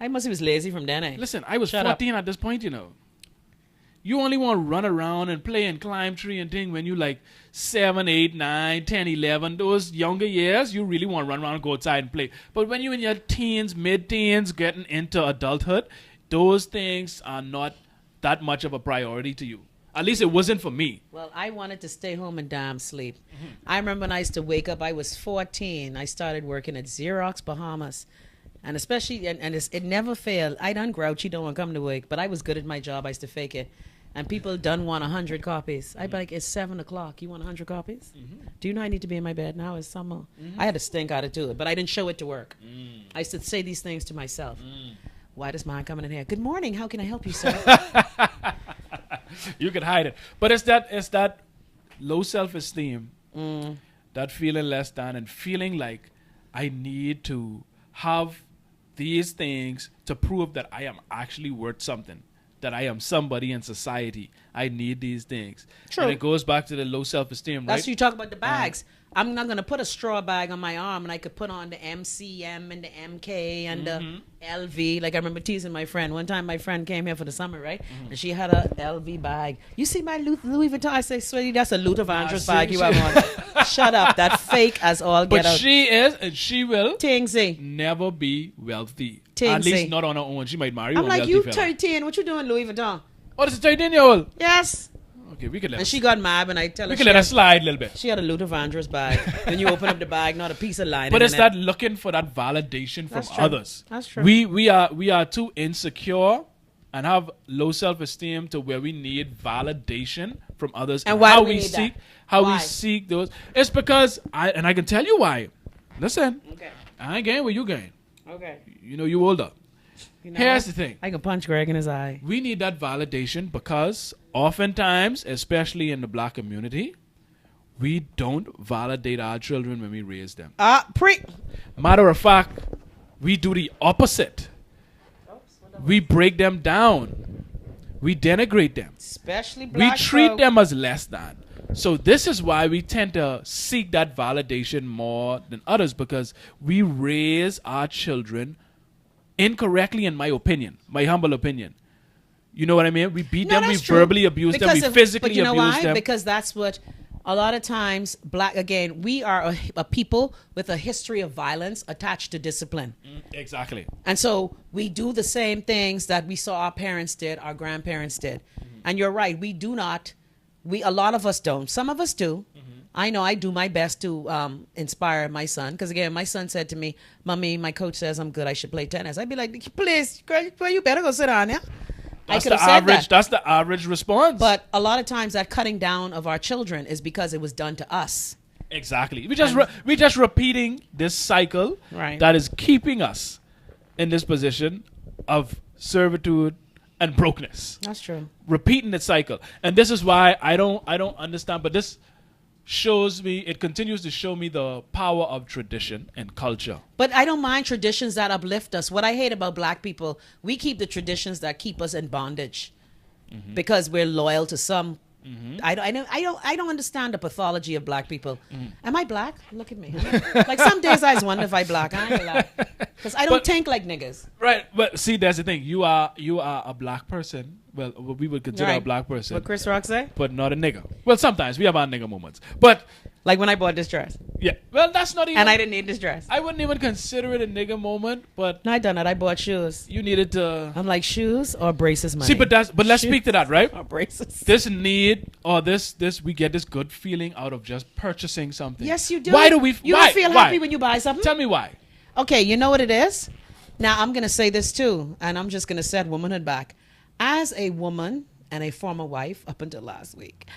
I must have was lazy from then, eh?
Listen, I was
Shut up.
14 at this point, You only want to run around and play and climb tree and thing when you like 7, 8, 9, 10, 11. Those younger years, you really want to run around and go outside and play. But when you're in your teens, mid-teens, getting into adulthood, those things are not that much of a priority to you. At least it wasn't for me.
Well, I wanted to stay home and damn sleep. I remember when I used to wake up, I was 14. I started working at Xerox Bahamas. And especially, it never failed. I done grouchy, don't want to come to work, but I was good at my job. I used to fake it. And people done want 100 copies. I'd be like, it's 7 o'clock. You want 100 copies? Do you know I need to be in my bed now? It's summer. I had to stink out of it, but I didn't show it to work. I used to say these things to myself. Why does mine coming in here? Good morning. How can I help you, sir?
You can hide it. But it's that low self-esteem, that feeling less than and feeling like I need to have these things to prove that I am actually worth something, that I am somebody in society. I need these things.
True.
And it goes back to the low self-esteem, right?
That's you talk about the bags. I'm not going to put a straw bag on my arm and I could put on the MCM and the MK and the LV. Like I remember teasing my friend. One time my friend came here for the summer, right? And she had a LV bag. You see my Louis Vuitton? I say, sweetie, that's a Luther Vandross bag you have on. Shut up. That fake as all get
But
out.
she is, and she will
Tingsy.
never be wealthy.
Tingsy.
At least not on her own. She might marry
I'm
a
like,
wealthy
you
fella.
13. What you doing, Louis Vuitton?
Oh, this is a 13-year-old.
Yes.
Okay, we can let
And
her.
she got mad and I tell her
We can let her slide a little bit.
she had a Luther Vandross bag. When you open up the bag, not a piece of lining.
But it's
in it.
that looking for that validation from
That's true.
others.
That's true.
We are too insecure and have low self-esteem to where we need validation from others.
And why
how
do we need
seek
that?
how
Why?
we seek those. It's because I can tell you why. Listen,
Okay.
I ain't getting what you getting.
Okay.
You older.
You know
Here's
what?
the thing.
I can punch Greg in his eye.
We need that validation because oftentimes, especially in the black community, we don't validate our children when we raise them. Matter of fact, we do the opposite. We break them down. We denigrate them.
Especially
We
black
treat
folk.
them as less than. So this is why we tend to seek that validation more than others, because we raise our children incorrectly, in my opinion, my humble opinion. You know what I mean? We beat them, we verbally abuse them, we physically
but you know
abuse
why?
them.
Because that's what a lot of times we are a people with a history of violence attached to discipline.
Exactly.
And so we do the same things that we saw our parents did, our grandparents did. And you're right, a lot of us don't. Some of us do. I know I do my best to inspire my son. Because again, my son said to me, "Mommy, my coach says I'm good. I should play tennis." I'd be like, "Please, girl, you better go sit down there."
That's the average. That's the average response.
But a lot of times that cutting down of our children is because it was done to us.
Exactly. We just repeating this cycle that is keeping us in this position of servitude and brokenness.
That's true.
Repeating the cycle, and this is why I don't understand. But this shows me, it continues to show me the power of tradition and culture.
But I don't mind traditions that uplift us. What I hate about black people, we keep the traditions that keep us in bondage because we're loyal to some. I don't understand the pathology of black people. Am I black? Look at me. Like some days I just wonder if I black. I ain't gonna lie. Because I don't think like niggas.
Right, but see, that's the thing. You are a black person. Well, we would consider a black person.
What Chris Rock say?
But not a nigga. Well, sometimes we have our nigga moments. But
like when I bought this dress.
Yeah. Well, that's not even.
And I didn't need this dress.
I wouldn't even consider it a nigga moment. But
no, I done it. I bought shoes.
You needed to.
I'm like, shoes or braces money.
See, but let's speak to that, right?
Or braces.
This need or this we get this good feeling out of just purchasing something.
Yes, you do.
Why do we?
You don't feel happy when you buy something?
Tell me why.
Okay, you know what it is? Now, I'm going to say this too, and I'm just going to set womanhood back. As a woman and a former wife up until last week.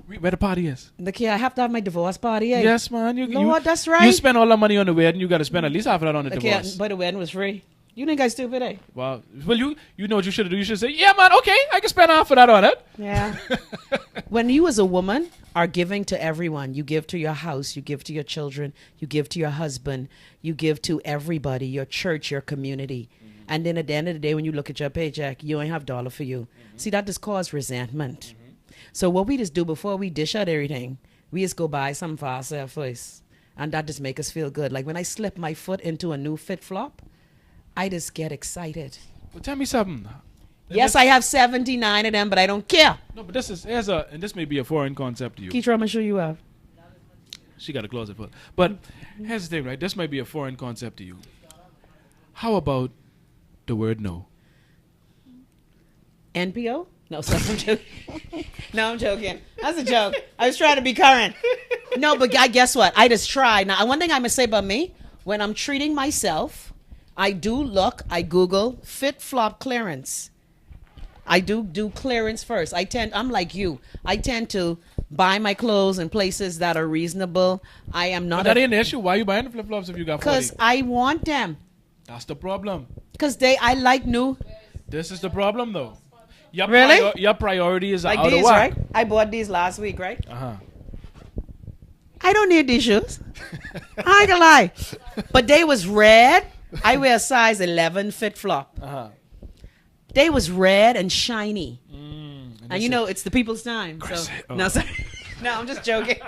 Where the party is?
Look here, I have to have my divorce party. Eh?
Yes, man.
Lord, that's right.
You spend all the money on the wedding, you got to spend at least half of that on the divorce.
But the wedding was free. You think I stupid, eh?
Well, you know what you should do? You should say, yeah, man, okay, I can spend half of that on it.
Yeah. When you as a woman are giving to everyone, you give to your house, you give to your children, you give to your husband, you give to everybody, your church, your community. And then at the end of the day, when you look at your paycheck, you ain't have dollar for you. See, that just cause resentment. So what we just do before we dish out everything, we just go buy something for ourselves first. And that just make us feel good. Like when I slip my foot into a new fit flop, I just get excited.
Well, tell me something.
Yes, I have 79 of them, but I don't care.
No, but this may be a foreign concept to you.
Keitra, I'm going to show you have.
She got a closet full. But here's the thing, right? This might be a foreign concept to you. How about the word no?
NPO? No, I'm joking. No, I'm joking. That's a joke. I was trying to be current. No, but guess what? I just try. Now, one thing I'm going to say about me, when I'm treating myself, I Google fit flop clearance. I do clearance first. I'm like you. I tend to buy my clothes in places that are reasonable. I am not.
But that ain't the issue. Why are you buying the flip flops if you got 40?
Because I want them.
That's the problem.
Because I like new.
This is the problem, though.
Really?
Your priority is
like
out
these,
of whack.
right? I bought these last week, right?
Uh-huh.
I don't need these shoes. I ain't gonna lie. But they was red. I wear a size 11 fit flop.
Uh-huh.
They was red and shiny.
And
you know, it's the people's time.
Chrissy.
So. No, sorry. No, I'm just joking.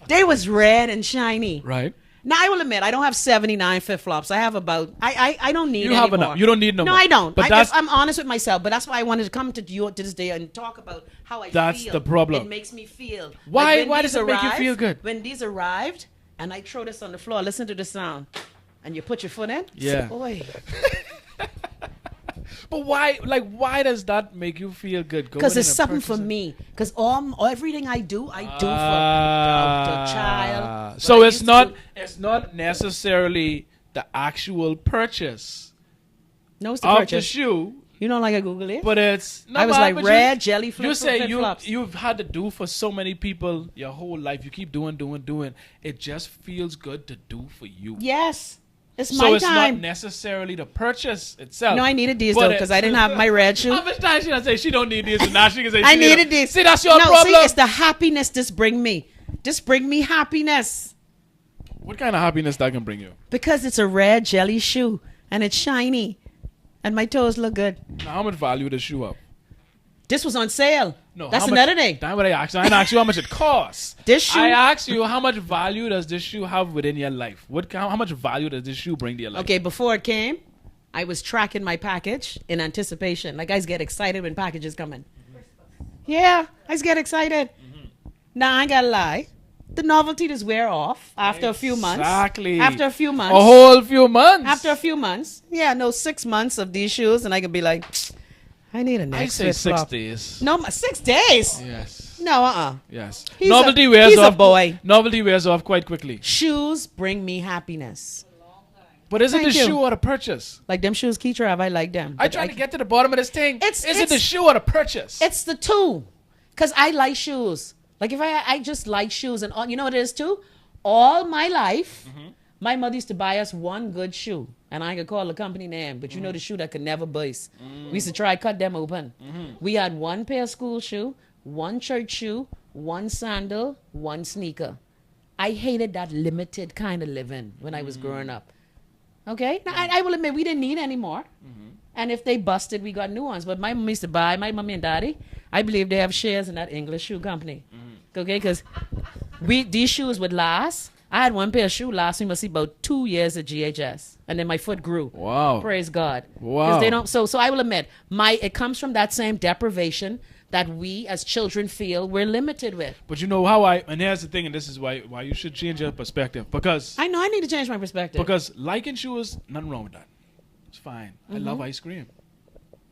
They was red and shiny.
Right.
Now, I will admit, I don't have 79 fit flops. I have about, I don't need
You have
anymore.
enough. You don't need no more.
No, I don't.
But
I'm honest with myself, but that's why I wanted to come to you to this day and talk about how I feel.
That's the problem.
It makes me feel.
Why does it make you feel good?
When these arrived, and I throw this on the floor, listen to the sound, and you put your foot in?
Yeah.
Boy.
But why does that make you feel good?
Because it's something for me. Because everything I do for the child.
So it's not necessarily the actual purchase.
No, it's the
of
purchase.
the shoe.
You don't like I Google it?
But it's
I was like red jelly flip.
You say
flops.
you've had to do for so many people your whole life. You keep doing. It just feels good to do for you.
Yes. It's
so
my
it's
time.
not necessarily the purchase itself.
No, I needed these though because I didn't have my red shoe.
How much time she say she don't need these and now she can say
I needed these.
See, that's your problem.
See, it's the happiness this bring me. This bring me happiness.
What kind of happiness that can bring you?
Because it's a red jelly shoe and it's shiny and my toes look good.
Now, how much value does the shoe up?
This was on sale.
No,
that's
how much,
another thing.
That's what I asked. I didn't ask you how much it costs.
This shoe.
I asked you how much value does this shoe have within your life? How much value does this shoe bring to your life?
Okay, before it came, I was tracking my package in anticipation. Like, I just get excited when packages come in. Yeah, I just get excited. Now, I ain't gotta lie. The novelty just wear off after a few months.
Exactly.
After a few months.
A whole few months.
After a few months. Yeah, no, 6 months of these shoes, and I can be like, I need a next
I say 6
flip-flop.
days.
No, 6 days?
Yes.
No,
Yes.
He's
Novelty
a-
wears
he's a
off.
boy.
Novelty wears off quite quickly.
Shoes bring me happiness.
But is it
Thank
the
you.
shoe or the purchase?
Like them shoes Keitra have, I like them.
I
But
try to get to the bottom of this thing. Is it the shoe or the purchase?
It's the two. Because I like shoes. Like if I just like shoes and all, you know what it is too? All my life, my mother used to buy us one good shoe. And I could call the company name, but you know the shoe that could never bust. We used to try cut them open. We had one pair of school shoe, one church shoe, one sandal, one sneaker. I hated that limited kind of living when I was growing up. Okay? Now, I will admit we didn't need any more. And if they busted, we got new ones. But my mom used to buy, my mommy and daddy, I believe they have shares in that English shoe company. Okay? Because these shoes would last. I had one pair of shoes last me must see about 2 years at GHS. And then my foot grew.
Wow.
Praise God.
Wow.
Because they don't, so I will admit, it comes from that same deprivation that we as children feel we're limited with.
But you know and here's the thing, and this is why you should change your perspective. Because
I know I need to change my perspective.
Because liking shoes, nothing wrong with that. It's fine. I love ice cream.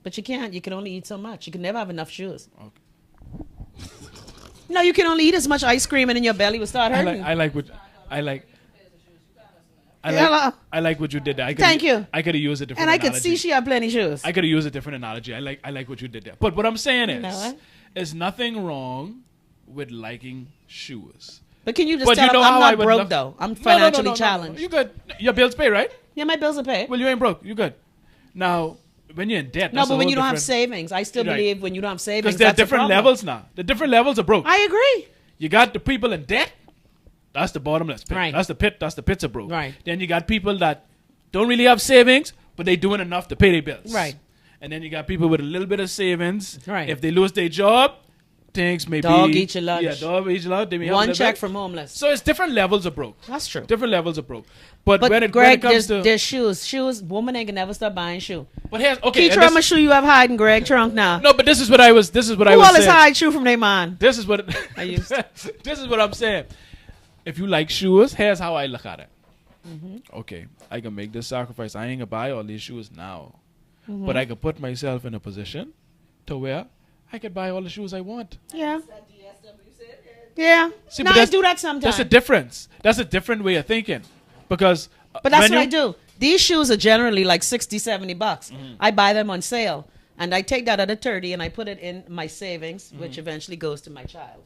But you can't. You can only eat so much. You can never have enough shoes.
Okay.
No, you can only eat as much ice cream and then your belly will start hurting.
I like what you did there.
Thank you.
I could have used a different
And I
analogy.
could see she had plenty shoes.
I could have used a different analogy. I like what you did there. But what I'm saying is,
what?
there's nothing wrong with liking shoes.
But can you just
But
tell
you know
them
how
I'm
I
not
would
broke
love-
though? I'm
No,
financially challenged.
You good? Your bills pay, right?
Yeah, my bills are paid.
Well, you ain't broke. You good. Now, when you're in debt,
No,
that's
but
a
when
whole
you don't have
different-
savings, I still
Right.
believe when you don't have savings,
Because there are
that's a
different
problem.
levels now. The different levels of broke.
I agree.
You got the people in debt. That's the bottomless pit.
Right.
That's the pit. That's the pits of broke.
Right.
Then you got people that don't really have savings, but they doing enough to pay their bills.
Right.
And then you got people with a little bit of savings.
Right.
If they lose their job, things may
Dog
be...
eat your lunch.
Yeah, dog eat your lunch. They may have
One
their
check
bill.
from homeless.
So it's different levels of broke.
That's true.
Different levels of broke. But
But
when it
Greg,
comes to...
there's shoes. Woman ain't gonna never stop buying shoe.
But here's... Okay.
Keitra,
and
I'm
this-
shoe you have hiding, Greg, trunk now.
no, but this is what I was... This is what I
Who
was
all is
saying.
hide shoe from their man?
This is what...
I used
this is what I'm saying. If you like shoes, here's how I look at it. Okay, I can make this sacrifice. I ain't gonna buy all these shoes now, but I could put myself in a position to where I could buy all the shoes I want.
Yeah. Yeah.
See,
No,
but
I
that's-
do that sometimes.
That's a difference. That's a different way of thinking, because.
But that's
when
what I
you-
do. These shoes are generally like 60, 70 bucks. I buy them on sale. And I take that at a 30 and I put it in my savings, which eventually goes to my child.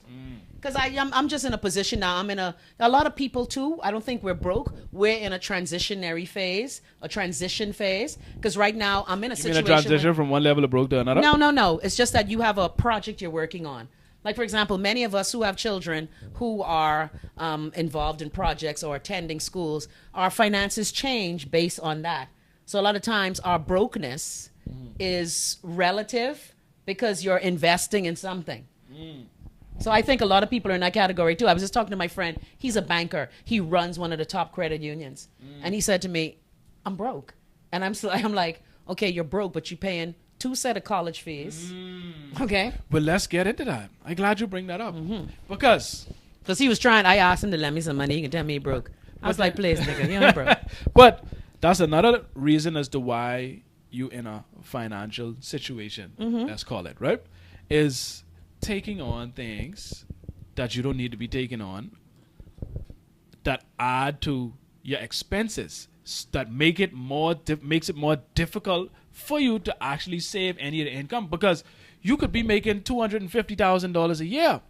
Because I'm just in a position now. I'm in a lot of people too. I don't think we're broke. We're in a transition phase. Because right now I'm in a
You mean
situation.
a transition from one level of broke to another?
No. It's just that you have a project you're working on. Like, for example, many of us who have children who are involved in projects or attending schools, our finances change based on that. So a lot of times our brokenness is relative because you're investing in something. So I think a lot of people are in that category too. I was just talking to my friend. He's a banker. He runs one of the top credit unions. And he said to me, I'm broke. And I'm like, okay, you're broke, but you're paying 2 set of college fees. Okay?
But let's get into that. I'm glad you bring that up. Because
he was trying, I asked him to lend me some money. He can tell me he broke. I was like, please, nigga, you ain't broke.
But that's another reason as to why you in a financial situation, let's call it, right? Is taking on things that you don't need to be taking on, that add to your expenses, that make it makes it more difficult for you to actually save any of the income, because you could be making $250,000 a year,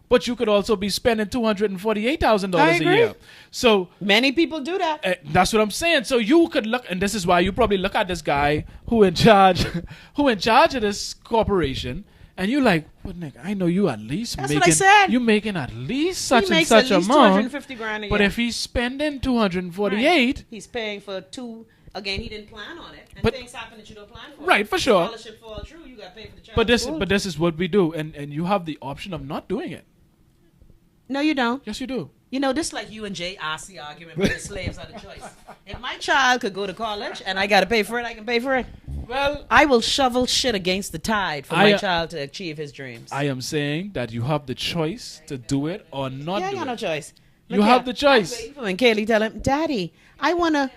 but you could also be spending $248,000
I
a
agree.
year. So
Many people do that.
that's what I'm saying. So you could look, and this is why you probably look at this guy who in charge of this corporation, and you're like, well, Nick, I know you at least
That's
making,
what I said.
you making at least
He
such and
makes
such
at least
amount.
250 grand a year.
But if he's spending 248,
Right. He's paying for 2. Again, he didn't plan on it. And
But-
things happen that you don't plan for.
Right, for sure.
Scholarship fall through, you got gotta pay for the child.
But this is what we do, and you have the option of not doing it.
No, you don't.
Yes, you do.
You know, this like you and Jay Ossie argument, but the slaves are the choice. If my child could go to college and I got to pay for it, I can pay for it.
Well,
I will shovel shit against the tide for my child to achieve his dreams.
I am saying that you have the choice to do it or not
Yeah, I
do
got
it.
no choice.
You have the choice.
When Kaylee tell him, Daddy, I wanna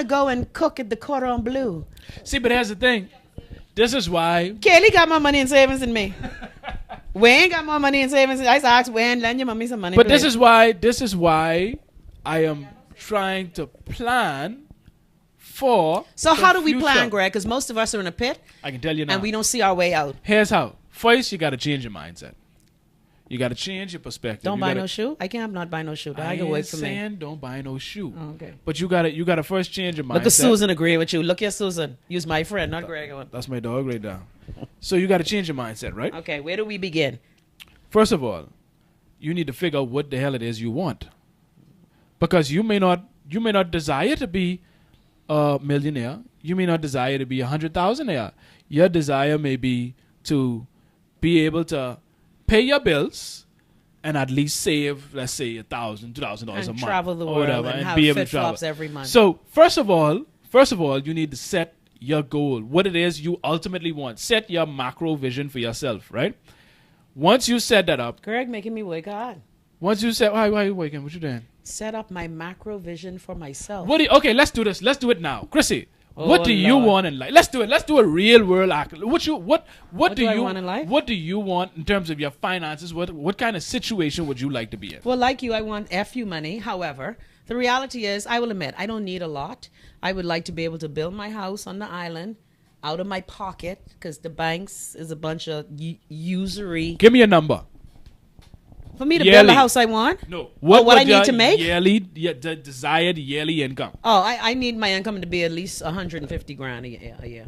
go and cook at the Cordon Bleu.
See, but here's the thing. This is why.
Kaylee got more money in savings than me. Wayne got more money in savings. I asked Wayne, lend your mommy some money.
But this is why I am trying to plan for.
So how do we
future.
plan, Greg? Because most of us are in a pit.
I can tell you now.
And we don't see our way out.
Here's how. First, you got to change your mindset. You got to change your perspective.
Don't buy no shoe. I can't not buy no shoe. I can wait for me.
saying don't buy no shoe.
Oh, okay.
But you got to first change your mindset.
Look at Susan agree with you. Look at Susan. Use my friend, not Greg.
That's my dog right now. So you got to change your mindset, right?
Okay, where do we begin?
First of all, you need to figure out what the hell it is you want. Because you may not desire to be a millionaire. You may not desire to be 100,000-aire. Your desire may be to be able to pay your bills and at least save, let's say, $1,000, $2,000 a month,
And travel the
or
world
whatever,
and have
be able
fit
to travel
flops every month.
So first of all, you need to set your goal, what it is you ultimately want. Set your macro vision for yourself, right? Once you set that up,
Greg making me wake hard.
once you set, why are you waking? What you doing?
Set up my macro vision for myself.
Okay, let's do this. Let's do it now, Chrissy.
Oh,
what do you
Lord.
want in life? Let's do it. Let's do a real world act. What do
I
you
want in life?
What do you want in terms of your finances? What kind of situation would you like to be in?
Well, like you, I want FU money. However, the reality is, I will admit, I don't need a lot. I would like to be able to build my house on the island out of my pocket because the banks is a bunch of usury.
Give me a number.
For me to
Yearly.
build the house I want?
No.
What I
would
need
your
to make?
the desired yearly income?
Oh, I need my income to be at least 150 grand a year.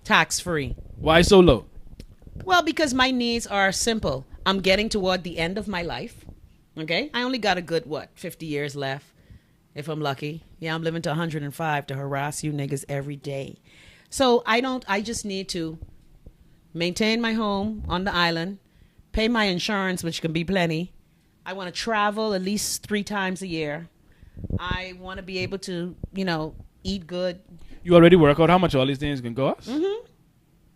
Tax free.
Why so low?
Well, because my needs are simple. I'm getting toward the end of my life. Okay? I only got a good, 50 years left if I'm lucky. Yeah, I'm living to 105 to harass you niggas every day. So I just need to maintain my home on the island, pay my insurance, which can be plenty. I want to travel at least 3 times a year. I want to be able to, eat good.
You already work out how much all these things can cost?
Mm-hmm.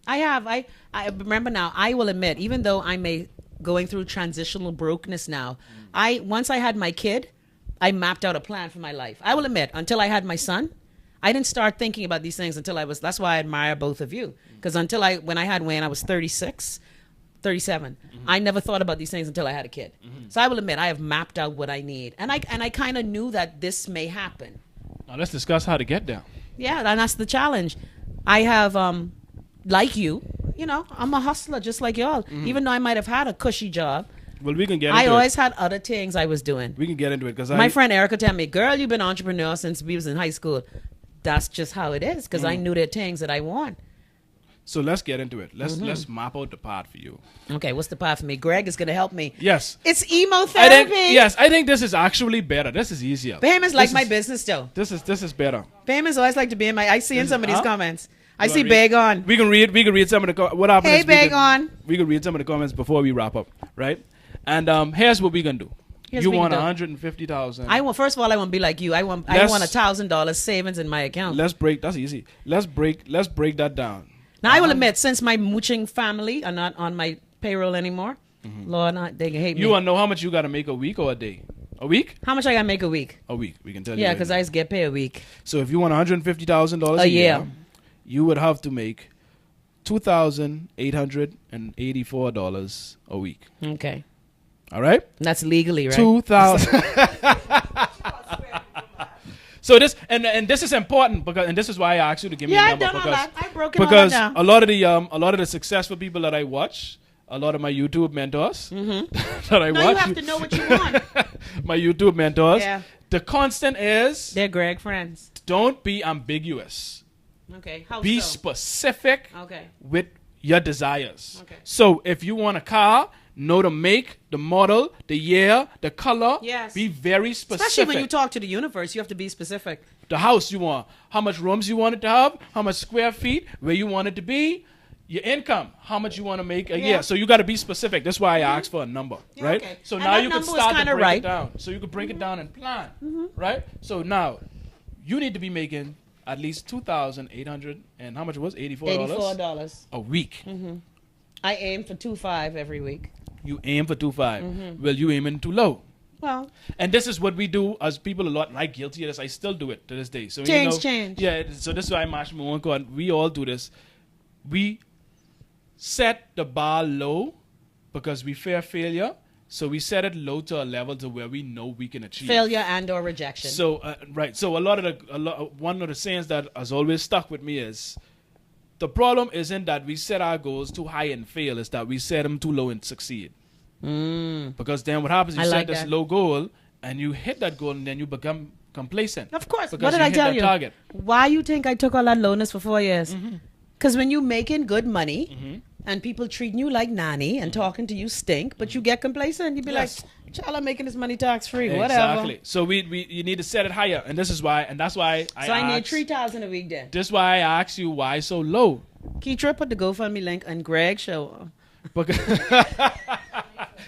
I have. I remember now. I will admit, even though I'm going through transitional brokenness now, once I had my kid, I mapped out a plan for my life. I will admit, until I had my son, I didn't start thinking about these things until that's why I admire both of you. Because when I had Wayne, I was 37. Mm-hmm. I never thought about these things until I had a kid. Mm-hmm. So I will admit, I have mapped out what I need. And I kind of knew that this may happen.
Now let's discuss how to get there.
Yeah, and that's the challenge. I have, like you, I'm a hustler just like y'all. Mm-hmm. Even though I might have had a cushy job.
Well, we can get into
I
it.
always had other things I was doing.
We can get into it because
my friend Erica tell me, girl, you've been an entrepreneur since we was in high school. That's just how it is because I knew there are things that I want.
So let's get into it. Let's map out the path for you.
Okay, what's the path for me? Greg is going to help me.
Yes.
It's emo therapy.
I think this is actually better. This is easier.
Pam is like my business though.
This is better.
Pam is always like to be in I see in some of these comments. I see Bag On.
We can read some of the what happened.
Hey, Bag On.
We can read some of the comments before we wrap up, right? And here's what we're gonna do. You want 150,000.
First of all, I want to be like you. I want $1,000 savings in my account.
That's easy. Let's break that down.
Now I will admit, since my mooching family are not on my payroll anymore, Lord, they can hate me.
You want to know how much you got to make a week or a day? A week?
How much I got to make a week?
A week. We can tell you.
Yeah, because I just get paid a week.
So if you want $150,000 a year, you would have to make $2,884 a week.
Okay.
All right?
That's legally, right?
2,000. So this and this is important and this is why I asked you to give me a number
I broke it all down.
a lot of the successful people that I watch, a lot of my YouTube mentors that I watch.
You have to know what you want.
My YouTube mentors.
Yeah.
The constant is
they're Greg friends.
Don't be ambiguous.
Okay. How
be
so?
specific with your desires.
Okay.
So if you want a car, know the make, the model, the year, the color.
Yes.
Be very specific.
Especially when you talk to the universe, you have to be specific.
The house you want, how much rooms you want it to have, how much square feet, where you want it to be. Your income, how much you want to make a
Yeah.
year. So you got to be specific. That's why I asked for a number,
Yeah,
right?
okay.
So
And
now
that
you can
number was
start to
kinda
break
right.
it down. So you can break it down and plan, right? So now you need to be making at least 2,800 and how much it was? $84
$84.
a week.
I aim for 2.5 every week.
You aim for 2.5. Well, you aiming too low.
Well,
And this is what we do as people a lot, and I'm guilty of this. I still do it to this day. So
Change.
Yeah. So this is why Mash Moonco, we all do this. We set the bar low because we fear failure. So we set it low to a level to where we know we can achieve
failure and or rejection.
So right. So one of the sayings that has always stuck with me is, the problem isn't that we set our goals too high and fail. It's that we set them too low and succeed. Because then what happens? You set this low goal and you hit that goal and then you become complacent.
Of course.
Because
What did
you
I
hit
tell
that
you?
target.
Why you think I took all that lowness for 4 years? Because when you making good money and people treating you like nanny and talking to you stink, but you get complacent, you be
Yes.
like, child, I'm making this money tax free, whatever.
Exactly. So you need to set it higher, and that's why
I need 3,000 a week then.
This is why I asked you why so low.
Keitra, put the GoFundMe link on Greg show.
Because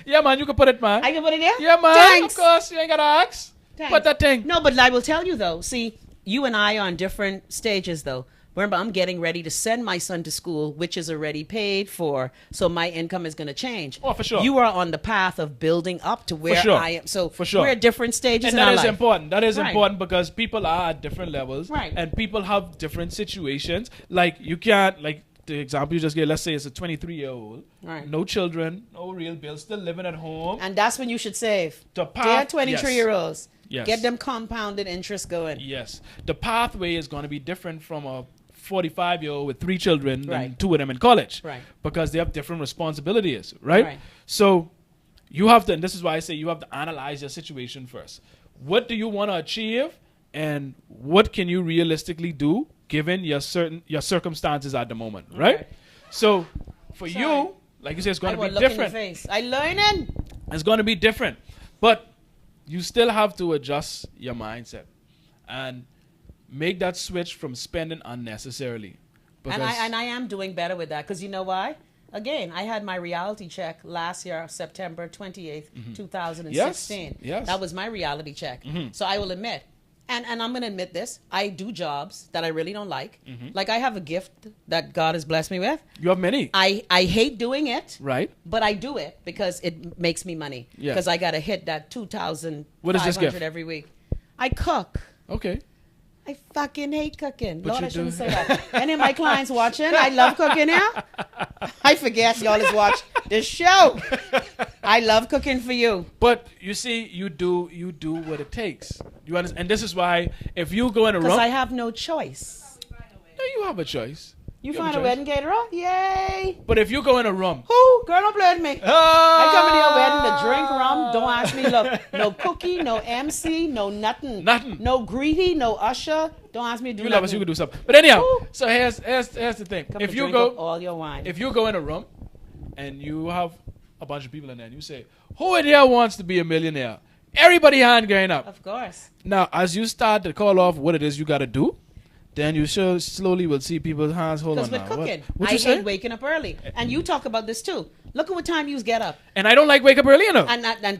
yeah, man, you can put it, man.
I can put it there?
Yeah, man.
Thanks.
Of course, you ain't gotta ask.
Thanks.
Put that thing.
No, but I will tell you though. See, you and I are on different stages though. Remember, I'm getting ready to send my son to school, which is already paid for. So my income is going to change.
Oh, for sure.
You are on the path of building up to where
sure.
I am. So
For sure.
we're at different stages
And
in our
that is
life.
important. That is
Right.
important because people are at different levels.
Right.
And people have different situations. Like, you can't, like, the example you just gave, let's say it's a 23-year-old.
Right.
No children, no real bills, still living at home.
And that's when you should save.
The
Dear
path,
23-year-olds,
Yes.
get them compounded interest going.
Yes. The pathway is going to be different from a 45-year-old with 3 children
Right.
and 2 of them in college.
Right.
Because they have different responsibilities, right?
Right.
So you have to, and this is why I say you have to analyze your situation first. What do you want to achieve, and what can you realistically do given your circumstances at the moment, right?
Okay.
So for
Sorry.
you, like you said, it's going
I
to
will
be
look in
different.
your face. I learning.
It's going to be different, but you still have to adjust your mindset and make that switch from spending unnecessarily.
And I am doing better with that because you know why? Again, I had my reality check last year, September 28th, 2016.
Yes.
That was my reality check. So I will admit, and I'm going to admit this, I do jobs that I really don't like. Like I have a gift that God has blessed me with.
You have many,
I hate doing it,
right?
but I do it because it makes me money.
Yeah.
Because I got to hit that
What is this
2,500
gift?
every week. I cook.
Okay.
I fucking hate cooking.
But
Lord,
you
I shouldn't
do.
say that. Any of my clients watching, I love cooking here. I forget y'all is watch this show. I love cooking for you.
But you see, you do what it takes. You understand? And this is why if you go in a
Because
room,
I have no choice.
no, you have a choice.
You
have
find a
choice.
wedding caterer? Yay.
But if you go in a room,
Who? Girl, don't play with me. I come in your wedding to drink
Ah!
rum. Don't ask me. Look, no cookie, no MC, no nothing.
Nothing.
No greetie, no usher. Don't ask me to do
you
nothing.
love us, you can do something. But anyhow,
Woo.
so here's the thing.
Come
If
to
you
drink up
go,
all your wine.
if you go in a room, and you have a bunch of people in there, and you say, "Who in here wants to be a millionaire?" Everybody hand going up.
Of course.
Now, as you start to call off what it is you got to do, then you slowly will see people's hands. Hold on
Because
now.
with cooking,
What
I
you say?
hate waking up early. And you talk about this too. Look at what time you get up.
And I don't like wake up early enough.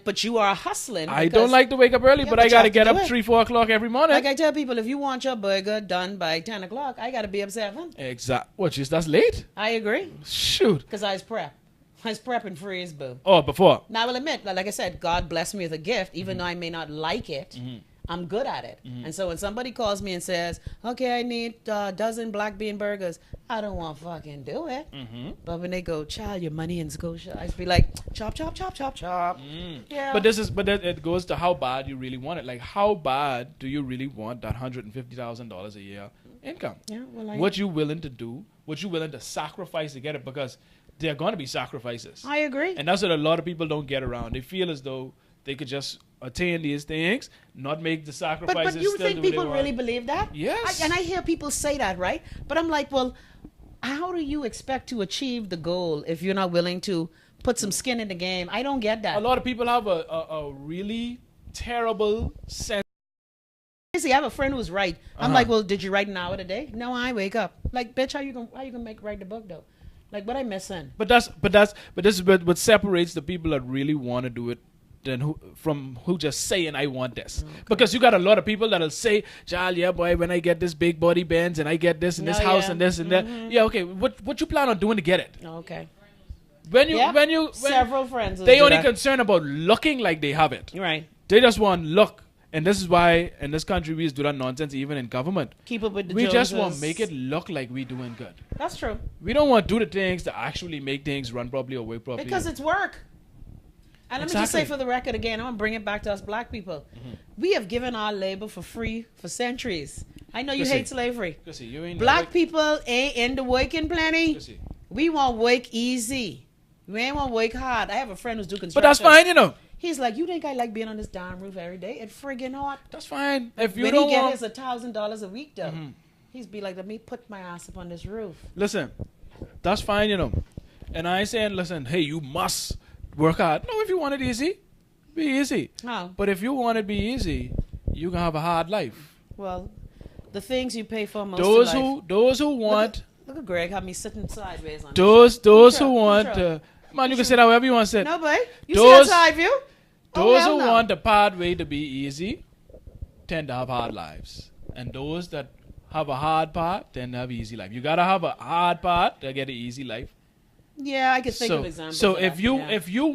But you are hustling.
I
because-
don't like to wake up early,
Yeah,
but
but
I
you
got to
have to
get
do
up
it.
3-4 o'clock every morning.
Like I tell people, if you want your burger done by 10 o'clock, I got to be up 7.
Exact. What? Just that's late?
I agree.
Shoot.
Because I was prepping for his boo.
Oh, before.
Now, I will admit, like I said, God blessed me with a gift. Even though I may not like it, I'm good at it. And so when somebody calls me and says, okay, I need a dozen black bean burgers, I don't want to fucking do it. But when they go, child, your money in Scotia, I just be like, chop, chop, chop, chop, chop. Yeah.
But it goes to how bad you really want it. Like, how bad do you really want that $150,000 a year income?
Yeah, well,
What you willing to do? What you willing to sacrifice to get it? Because there are going to be sacrifices.
I agree.
And that's what a lot of people don't get around. They feel as though they could just attain these things, not make the sacrifices.
But you
still
think
do what they
people
want.
really believe that?
Yes.
And I hear people say that, right? But I'm like, well, how do you expect to achieve the goal if you're not willing to put some skin in the game? I don't get that.
A lot of people have a really terrible sense.
Chrissy, I have a friend who's right. I'm like, well, did you write an hour a day? No, I wake up. Like, bitch, how you gonna write the book though? Like, what I missing?
But this is what separates the people that really want to do it than who just saying I want this. Okay. Because you got a lot of people that'll say, "Child, yeah, boy, when I get this big body Benz and I get this and this house and this and that, yeah, okay. What you plan on doing to get it?
Okay.
When
several friends,
they only concerned about looking like they have it.
Right.
They just want look. And this is why in this country we just do that nonsense even in government.
Keep up with the
We
Joneses.
just want to make it look like we doing good.
That's true.
We don't want to do the things that actually make things run properly or work properly.
Because it's work. And let me just say for the record again, I'm going to bring it back to us black people. We have given our labor for free for centuries. I know you hate slavery.
Chrissy, you ain't
black people ain't into working plenty.
Chrissy.
We want work easy. We ain't want work hard. I have a friend who's do construction.
But that's fine, you know.
He's like, you think I like being on this damn roof every day? It's friggin' hot.
That's fine. If you
when
don't
he get
want...
his $1,000 a week, though, he's be like, let me put my ass up on this roof.
Listen, that's fine, you know. And I ain't saying, listen, hey, you must work hard. No, if you want it easy, be easy.
No.
But if you want it to be easy, you can have a hard life.
Well, the things you pay for most
Those who want...
Look at Greg, have me sitting sideways on
those who want... Man, you can sit however you want to sit.
No, boy. You see that side view?
Those who want the pathway to be easy tend to have hard lives. And those that have a hard path tend to have easy life. You got to have a hard path to get an easy life.
Yeah, I can think of examples.
So if you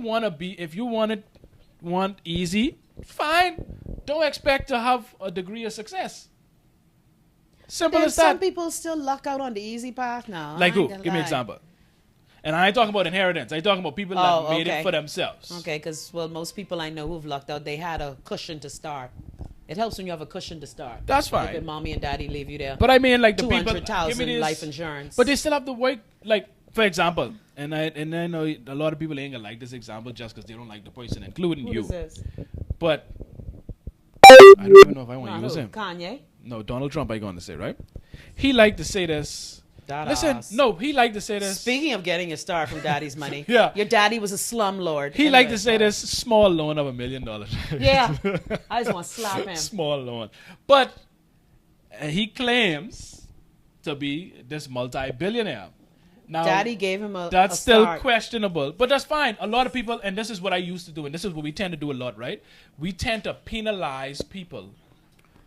want easy, fine. Don't expect to have a degree of success. Simple as that.
Some people still luck out on the easy path now.
Like who? Give me an example. And I ain't talking about inheritance. I ain't talking about people that made it for themselves.
Okay, because, well, most people I know who've lucked out, they had a cushion to start. It helps when you have a cushion to start.
That's fine.
If mommy and daddy leave you there.
But I mean, like the people...
$200,000 life insurance.
But they still have to work, like, for example, and I know a lot of people ain't gonna like this example just because they don't like the person, including you.
Who is this?
But I don't even know if I want to use him.
Kanye?
No, Donald Trump I going to say, right? He liked to say this... Listen, no, he liked to say this.
Speaking of getting a start from daddy's money,
yeah,
your daddy was a slum lord.
He liked to say this small loan of $1 million.
Yeah, I just want to slap him.
Small loan, but he claims to be this multi-billionaire. Now,
daddy gave him
that's still questionable, but that's fine. A lot of people, and this is what I used to do, and this is what we tend to do a lot, right? We tend to penalize people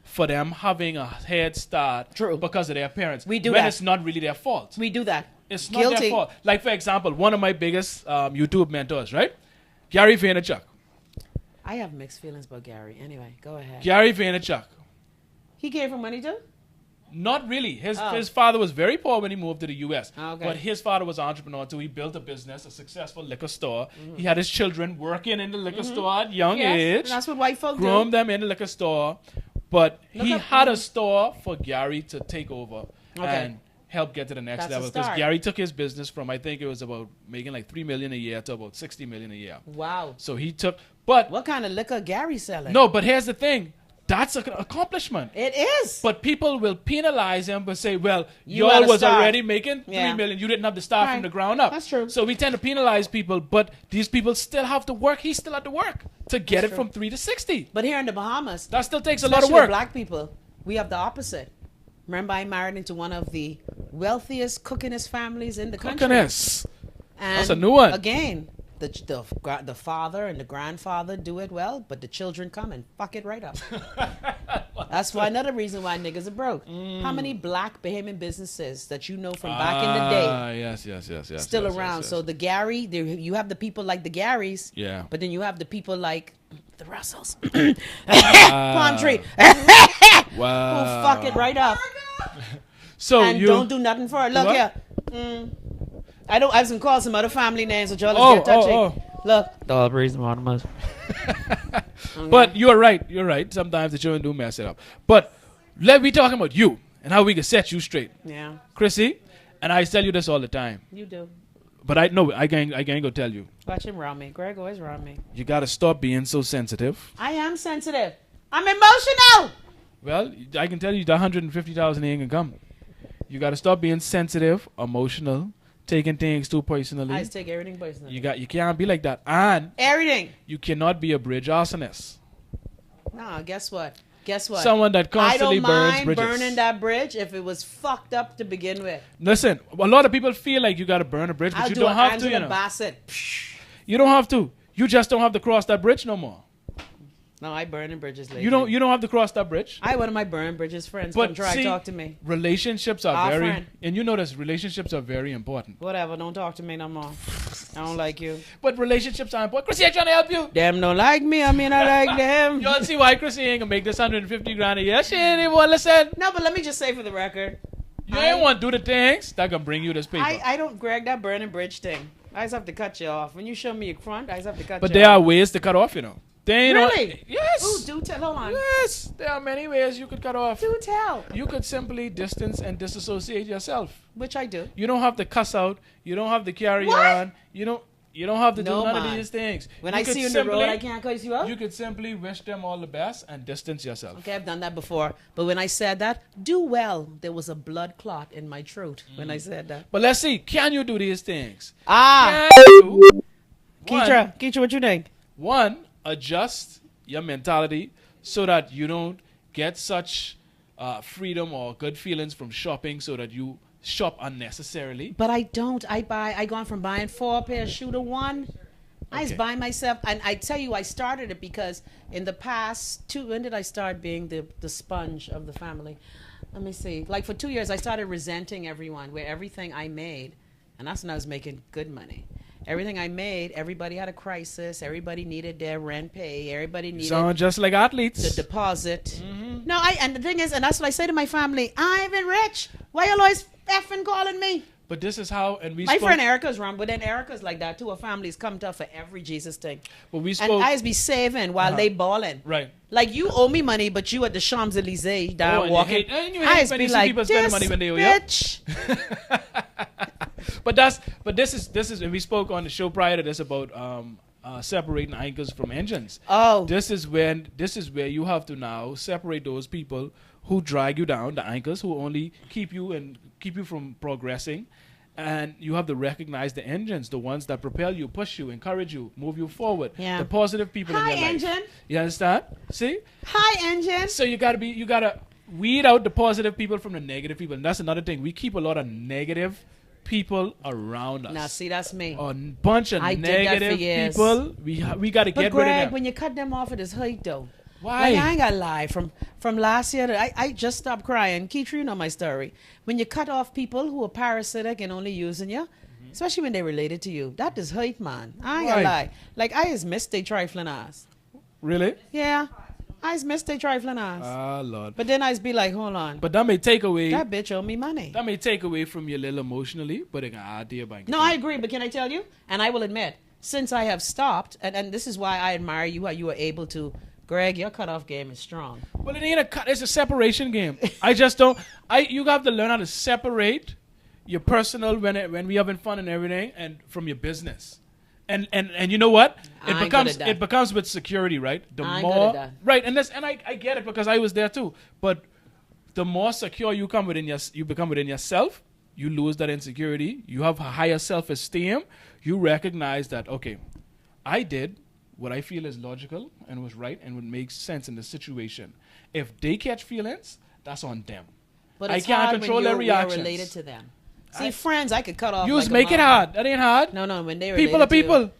for them having a head start because of their parents.
We do
when
that.
It's not really their fault.
We do that.
It's not their fault. Like, for example, one of my biggest YouTube mentors, right? Gary Vaynerchuk.
I have mixed feelings about Gary. Anyway, go ahead.
Gary Vaynerchuk.
He gave him money too?
Not really. His father was very poor when he moved to the U.S.
Okay.
But his father was an entrepreneur, so he built a business, a successful liquor store. He had his children working in the liquor store at young age.
That's what white folk do.
Groomed them in the liquor store. But he had a store for Gary to take over and help get to the next level. Because Gary took his business from, I think it was about making like $3 million a year to about $60 million a year.
Wow.
So he took, but...
What kind of liquor Gary selling?
No, but here's the thing. That's an accomplishment.
It is.
But people will penalize him but say, well, y'all was already making $3 million. You didn't have to start from the ground up.
That's true.
So we tend to penalize people, but these people still have to work. He still had to work to get it from 3 to 60.
But here in the Bahamas,
that still takes a lot of work.
Black people, we have the opposite. Remember, I married into one of the wealthiest cookingest families in the country.
Cookingest.
And
that's a new one.
Again, the father and the grandfather do it well, but the children come and fuck it right up. That's why another reason why niggas are broke. How many black Bahamian businesses that you know from back in the day?
Yes.
Still around.
Yes.
So the Gary, you have the people like the Garys.
Yeah.
But then you have the people like the Russells. Palm tree.
Wow.
Who fuck it right up.
So
and
you
don't do nothing for it. Look here. I was gonna call some other family names, so y'all get touchy. Look, the reason why much.
But you're right. Sometimes the children do mess it up. But let me talking about you and how we can set you straight.
Yeah,
Chrissy, and I tell you this all the time.
You do.
But I can't go tell you.
Watch him round me. Greg always round me.
You gotta stop being so sensitive.
I am sensitive. I'm emotional.
Well, I can tell you the 150,000 ain't gonna come. You gotta stop being sensitive, emotional, taking things too personally.
I take everything personally.
You can't be like that. And
everything.
you cannot be a bridge arsonist.
Nah, guess what? Guess what?
Someone that constantly
I don't
burns
mind
bridges.
burning that bridge if it was fucked up to begin with.
Listen, a lot of people feel like you got to burn a bridge, but
I'll
you
do
don't
an
have to.
Angela
You know,
Bassett.
you don't have to. You just don't have to cross that bridge no more.
No, I burning bridges lately.
You don't have to cross that bridge.
I one of my burn bridges friends
But
come try
see,
to talk to me.
Relationships are
Our
very,
friend.
and you know this. Relationships are very important.
Whatever, don't talk to me no more. I don't like you.
But relationships are important. Chrissy, I'm trying to help you.
Them don't like me. I mean, I like them.
You all see why Chrissy ain't gonna make this 150 grand a year? She ain't even want to listen.
No, but let me just say for the record,
You ain't want to do the things that gonna bring you this paper.
I don't Greg that burning bridge thing. I just have to cut you off. When you show me your front, I just have to cut
But
you
there are
off.
ways to cut off, you know. They ain't
Really?
Yes.
Ooh, do tell. Hold on.
Yes. There are many ways you could cut off.
Do tell.
You could simply distance and disassociate yourself.
Which I do.
You don't have to cuss out. You don't have to carry
What?
on. You don't have to
No,
do none
man.
of these things.
When
You
I
could
see you in the road,
simply-
I can't cuss you out.
You could simply wish them all the best and distance yourself.
Okay, I've done that before. But when I said that, do well. There was a blood clot in my throat when I said that.
But let's see. Can you do these things?
Ah,
Can you?
Keitra, what you think?
One, adjust your mentality so that you don't get such freedom or good feelings from shopping so that you shop unnecessarily.
But I don't. I gone from buying 4 pair of shoe to 1. I just
Okay.
buy myself, and I tell you, I started it because in the past when did I start being the sponge of the family? Let me see. Like for 2 years, I started resenting everyone, where everything I made, and that's when I was making good money. Everything I made, everybody had a crisis. Everybody needed their rent pay. Everybody needed
Sound just like athletes.
the deposit. No, and the thing is, and that's what I say to my family, I'm even rich. Why you always effing calling me?
But this is how, and we
My
spoke,
friend Erica's wrong, but then Erica's like that too. Her family's come to her for every Jesus thing.
but we
And
spoke,
I just be saving while they balling.
right.
Like you owe me money, but you at the Champs-Elysees down
and you
walking.
hate- and you
I
hate
just
when
be
you see
like,
people spending
this
money when they owe you.
bitch.
But this is, and we spoke on the show prior to this about separating anchors from engines.
Oh,
This is where you have to now separate those people who drag you down, the anchors who only keep you from progressing, and you have to recognize the engines, the ones that propel you, push you, encourage you, move you forward.
Yeah.
The positive people
hi
in your
engine.
life. You understand? See?
Hi engine.
So you gotta weed out the positive people from the negative people, and that's another thing. We keep a lot of negative people around us.
Now see, that's me.
A bunch of
I did that for
negative
years.
people. We got to
But
get rid of
Greg,
them.
when you cut them off, it is hurt though.
Why?
Like, I ain't gonna lie. From last year, I just stopped crying. Keitra, you know my story. When you cut off people who are parasitic and only using you, especially when they're related to you, that is hate, man. I ain't gonna
Why?
lie. Like, I just miss they trifling ass.
Really?
Yeah. I just miss they trifling ass.
Ah, Lord.
But then I just be like, hold on.
But that may take away.
That bitch owe me money.
That may take away from you a little emotionally, but it can add to your bank.
No, I agree. But can I tell you? And I will admit, since I have stopped, and this is why I admire you, how you were able to, Greg, your cutoff game is strong.
Well, it ain't a cut. It's a separation game. I just don't. You have to learn how to separate your personal when we having fun and everything, and from your business. And you know what?
I ain't good at that.
It becomes with security, right? The
I ain't
more
good at that.
right, and I get it because I was there too. But the more secure you become within yourself, you lose that insecurity. You have a higher self-esteem. You recognize that okay, I did what I feel is logical and was right and would make sense in the situation. If they catch feelings, that's on them.
But
I
it's
can't
hard
control
when
their
you're
reactions.
related to them. See, friends, I could cut off.
You
like
make
a
it
mom.
hard. That ain't hard.
No, when they
People are
related to you.
people,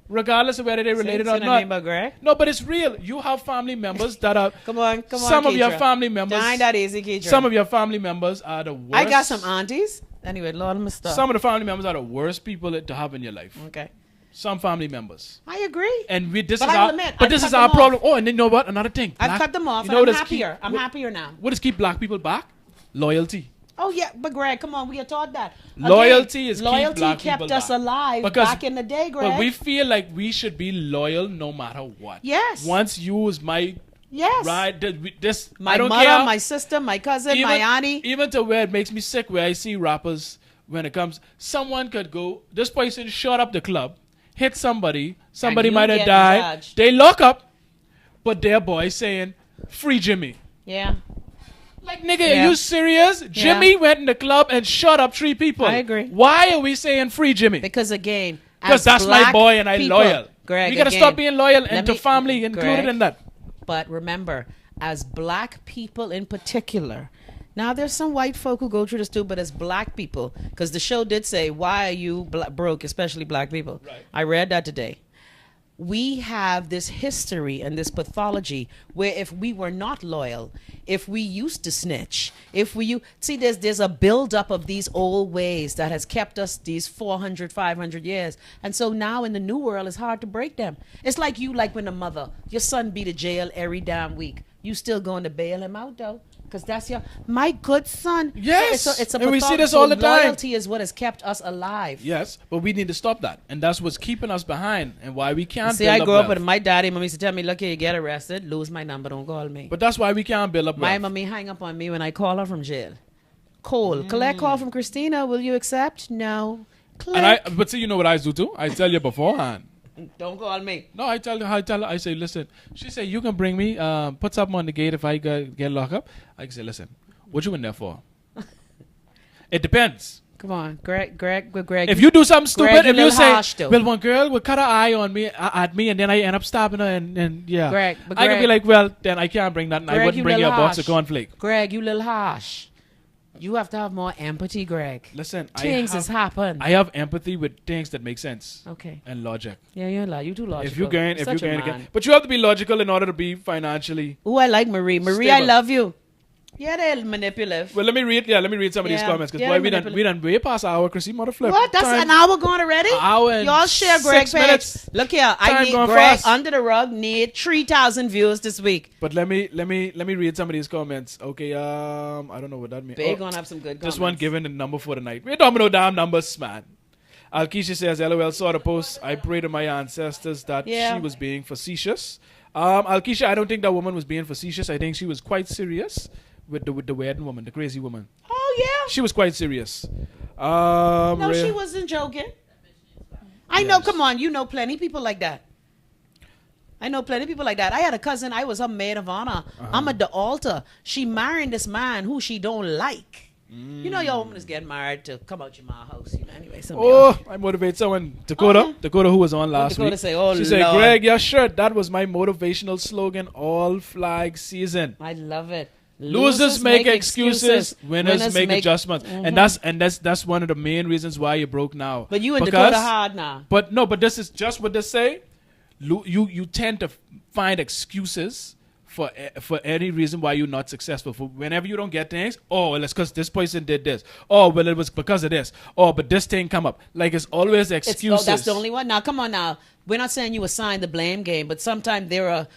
regardless of whether they're related
See
or
what I
not.
mean by Greg?
No, but it's real. You have family members that are.
Come on,
Some of your
Keitra.
family members.
That ain't that easy, Keitra.
Some of your family members are the worst.
I got some aunties. Anyway, Lord, I'm stop.
Some of the family members are the worst people to have in your life.
Okay,
Some family members.
I agree.
And this
But
is
I will
our.
admit,
but
I've
this
cut
is our
them
problem. Oh, and then you know what? Another thing.
I've
Black-
cut them off,
you
and
know
I'm
what's
happier.
keep-
I'm
what-
happier now.
What does keep black people back? Loyalty.
Oh yeah, but Greg, come on, we are taught that.
Loyalty is keep
loyalty
black
kept
people
us
back.
alive
Because-
back in the day, Greg.
But we feel like we should be loyal no matter what.
Yes.
Once you is my
yes,
right, this
my
I don't
mother,
care.
my sister, my cousin, my auntie.
Even to where it makes me sick where I see rappers when it comes. Someone could go. This person shot up the club, hit somebody. Somebody
you
might have
get
died.
judged.
They lock up, but their boy saying, "Free Jimmy."
Yeah,
Like, nigga,
Yeah.
are you serious? Jimmy went in the club and shot up 3 people.
I agree.
Why are we saying free Jimmy?
because again,
Because
as
that's my
black
boy and I
people-
loyal.
Greg,
we gotta
again,
stop being loyal
let
and to
me-
family included
Greg,
in that.
But remember, as black people in particular. Now, there's some white folk who go through this too, but as black people, because the show did say, why are you broke, especially black people?
Right.
I read that today. We have this history and this pathology where if we were not loyal, if we used to snitch, see, there's a buildup of these old ways that has kept us these 400, 500 years. And so now in the new world, it's hard to break them. It's like when a mother, your son be to jail every damn week. You still going to bail him out though? Because that's my good son.
Yes.
It's a
and we see this all the time.
Loyalty is what has kept us alive.
Yes, but we need to stop that. And that's what's keeping us behind and why we can't
See,
build
I grew up
wealth.
with my daddy. Mommy used to tell me, look here, you get arrested, lose my number, don't call me.
But that's why we can't build up
My
wealth.
mommy hang up on me when I call her from jail. Collect call from Christina. Will you accept? No. Click.
But see, you know what I do too? I tell you beforehand.
Don't call me.
No, I tell her, I say, listen. She say, you can bring me, put something on the gate if I get locked up. I can say, listen, what you in there for? It depends.
Come on, Greg.
If you do something stupid,
Greg,
if you say,
harsh,
well, one girl will cut her eye on me, at me, and then I end up stabbing her, and yeah.
Greg,
I can be like, well, then I can't bring that, and I
Greg,
wouldn't
you
bring you a
little
box of
harsh.
cornflake.
Greg, you little harsh. You have to have more empathy, Greg.
Listen,
Things has happened.
I have empathy with things that make sense.
Okay.
And logic.
Yeah, you too logical.
If you gain,
Such a man.
but you have to be logical in order to be financially.
Ooh, I like Marie. Marie, I
Stable.
love you. Yeah, they're manipulative.
Well, let me read some of these
Yeah.
comments because
Yeah,
boy,
they're
we done way past our Chrissy mother flip.
What? That's an hour gone already?
Hour and
Y'all share Greg
6
page.
minutes.
Look here, I
Time
need
going
Greg
fast.
under the rug. Need 3,000 views this week.
But let me read some of these comments. Okay, I don't know what that means.
They're gonna have some good comments.
Just one given the number for the night. We don't know damn numbers, man. Alkeisha says, LOL, saw the post. I pray to my ancestors that
Yeah.
she was being facetious. Alkeisha, I don't think that woman was being facetious. I think she was quite serious with the wedding woman, the crazy woman.
Oh yeah.
She was quite serious.
No, she wasn't joking. I know. Come on, you know plenty people like that. I know plenty people like that. I had a cousin. I was her maid of honor. I'm at the altar. She marrying this man who she don't like. You know your woman is getting married to come out your ma house. You know, anyway.
I motivate someone. Dakota, who was on last
Dakota
week.
say, "Oh,
she said,
Lord."
Greg, your shirt. That was my motivational slogan all flag season.
I love it.
Losers make excuses, winners make adjustments, and that's one of the main reasons why you're broke now.
But you and Dakota hard now.
But this is just what they say. You tend to find excuses for any reason why you're not successful. For whenever you don't get things, oh, well, it's because this person did this. Oh, well, it was because of this. Oh, but this thing come up. Like it's always excuses.
That's the only one. Now, come on now. We're not saying you assign the blame game, but sometimes there are